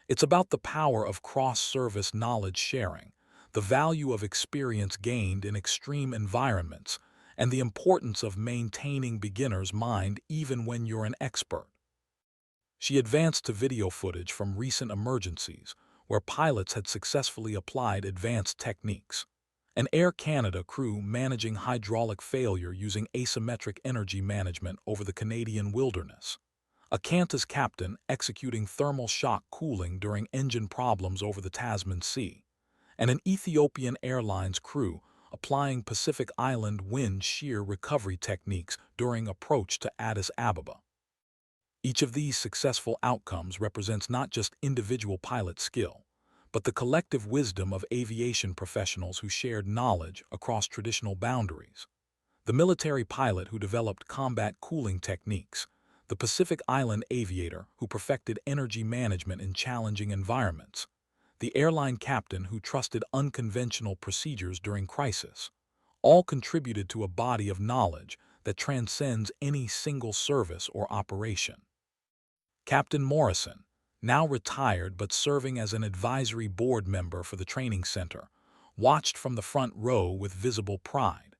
It's about the power of cross-service knowledge sharing, the value of experience gained in extreme environments, and the importance of maintaining beginner's mind even when you're an expert. She advanced to video footage from recent emergencies where pilots had successfully applied advanced techniques. An Air Canada crew managing hydraulic failure using asymmetric energy management over the Canadian wilderness. A Qantas captain executing thermal shock cooling during engine problems over the Tasman Sea. And an Ethiopian Airlines crew applying Pacific Island wind shear recovery techniques during approach to Addis Ababa. Each of these successful outcomes represents not just individual pilot skill, but the collective wisdom of aviation professionals who shared knowledge across traditional boundaries. The military pilot who developed combat cooling techniques, the Pacific Island aviator who perfected energy management in challenging environments, the airline captain who trusted unconventional procedures during crisis, all contributed to a body of knowledge that transcends any single service or operation. Captain Morrison, now retired but serving as an advisory board member for the training center, watched from the front row with visible pride.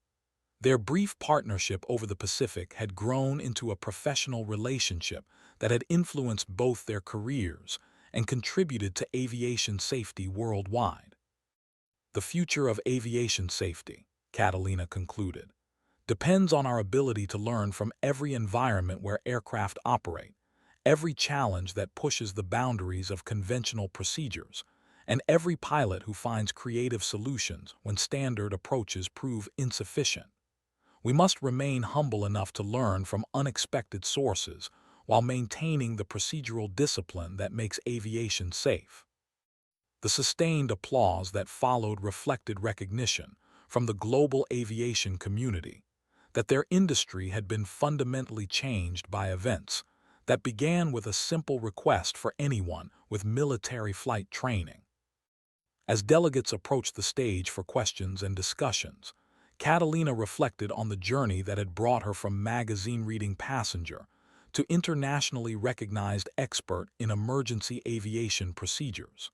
Their brief partnership over the Pacific had grown into a professional relationship that had influenced both their careers and contributed to aviation safety worldwide. The future of aviation safety, Catalina concluded, depends on our ability to learn from every environment where aircraft operate, every challenge that pushes the boundaries of conventional procedures, and every pilot who finds creative solutions when standard approaches prove insufficient. We must remain humble enough to learn from unexpected sources while maintaining the procedural discipline that makes aviation safe. The sustained applause that followed reflected recognition from the global aviation community that their industry had been fundamentally changed by events that began with a simple request for anyone with military flight training. As delegates approached the stage for questions and discussions, Catalina reflected on the journey that had brought her from magazine-reading passenger to internationally recognized expert in emergency aviation procedures.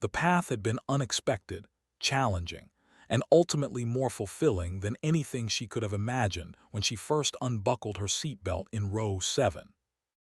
The path had been unexpected, challenging, and ultimately more fulfilling than anything she could have imagined when she first unbuckled her seatbelt in row 7.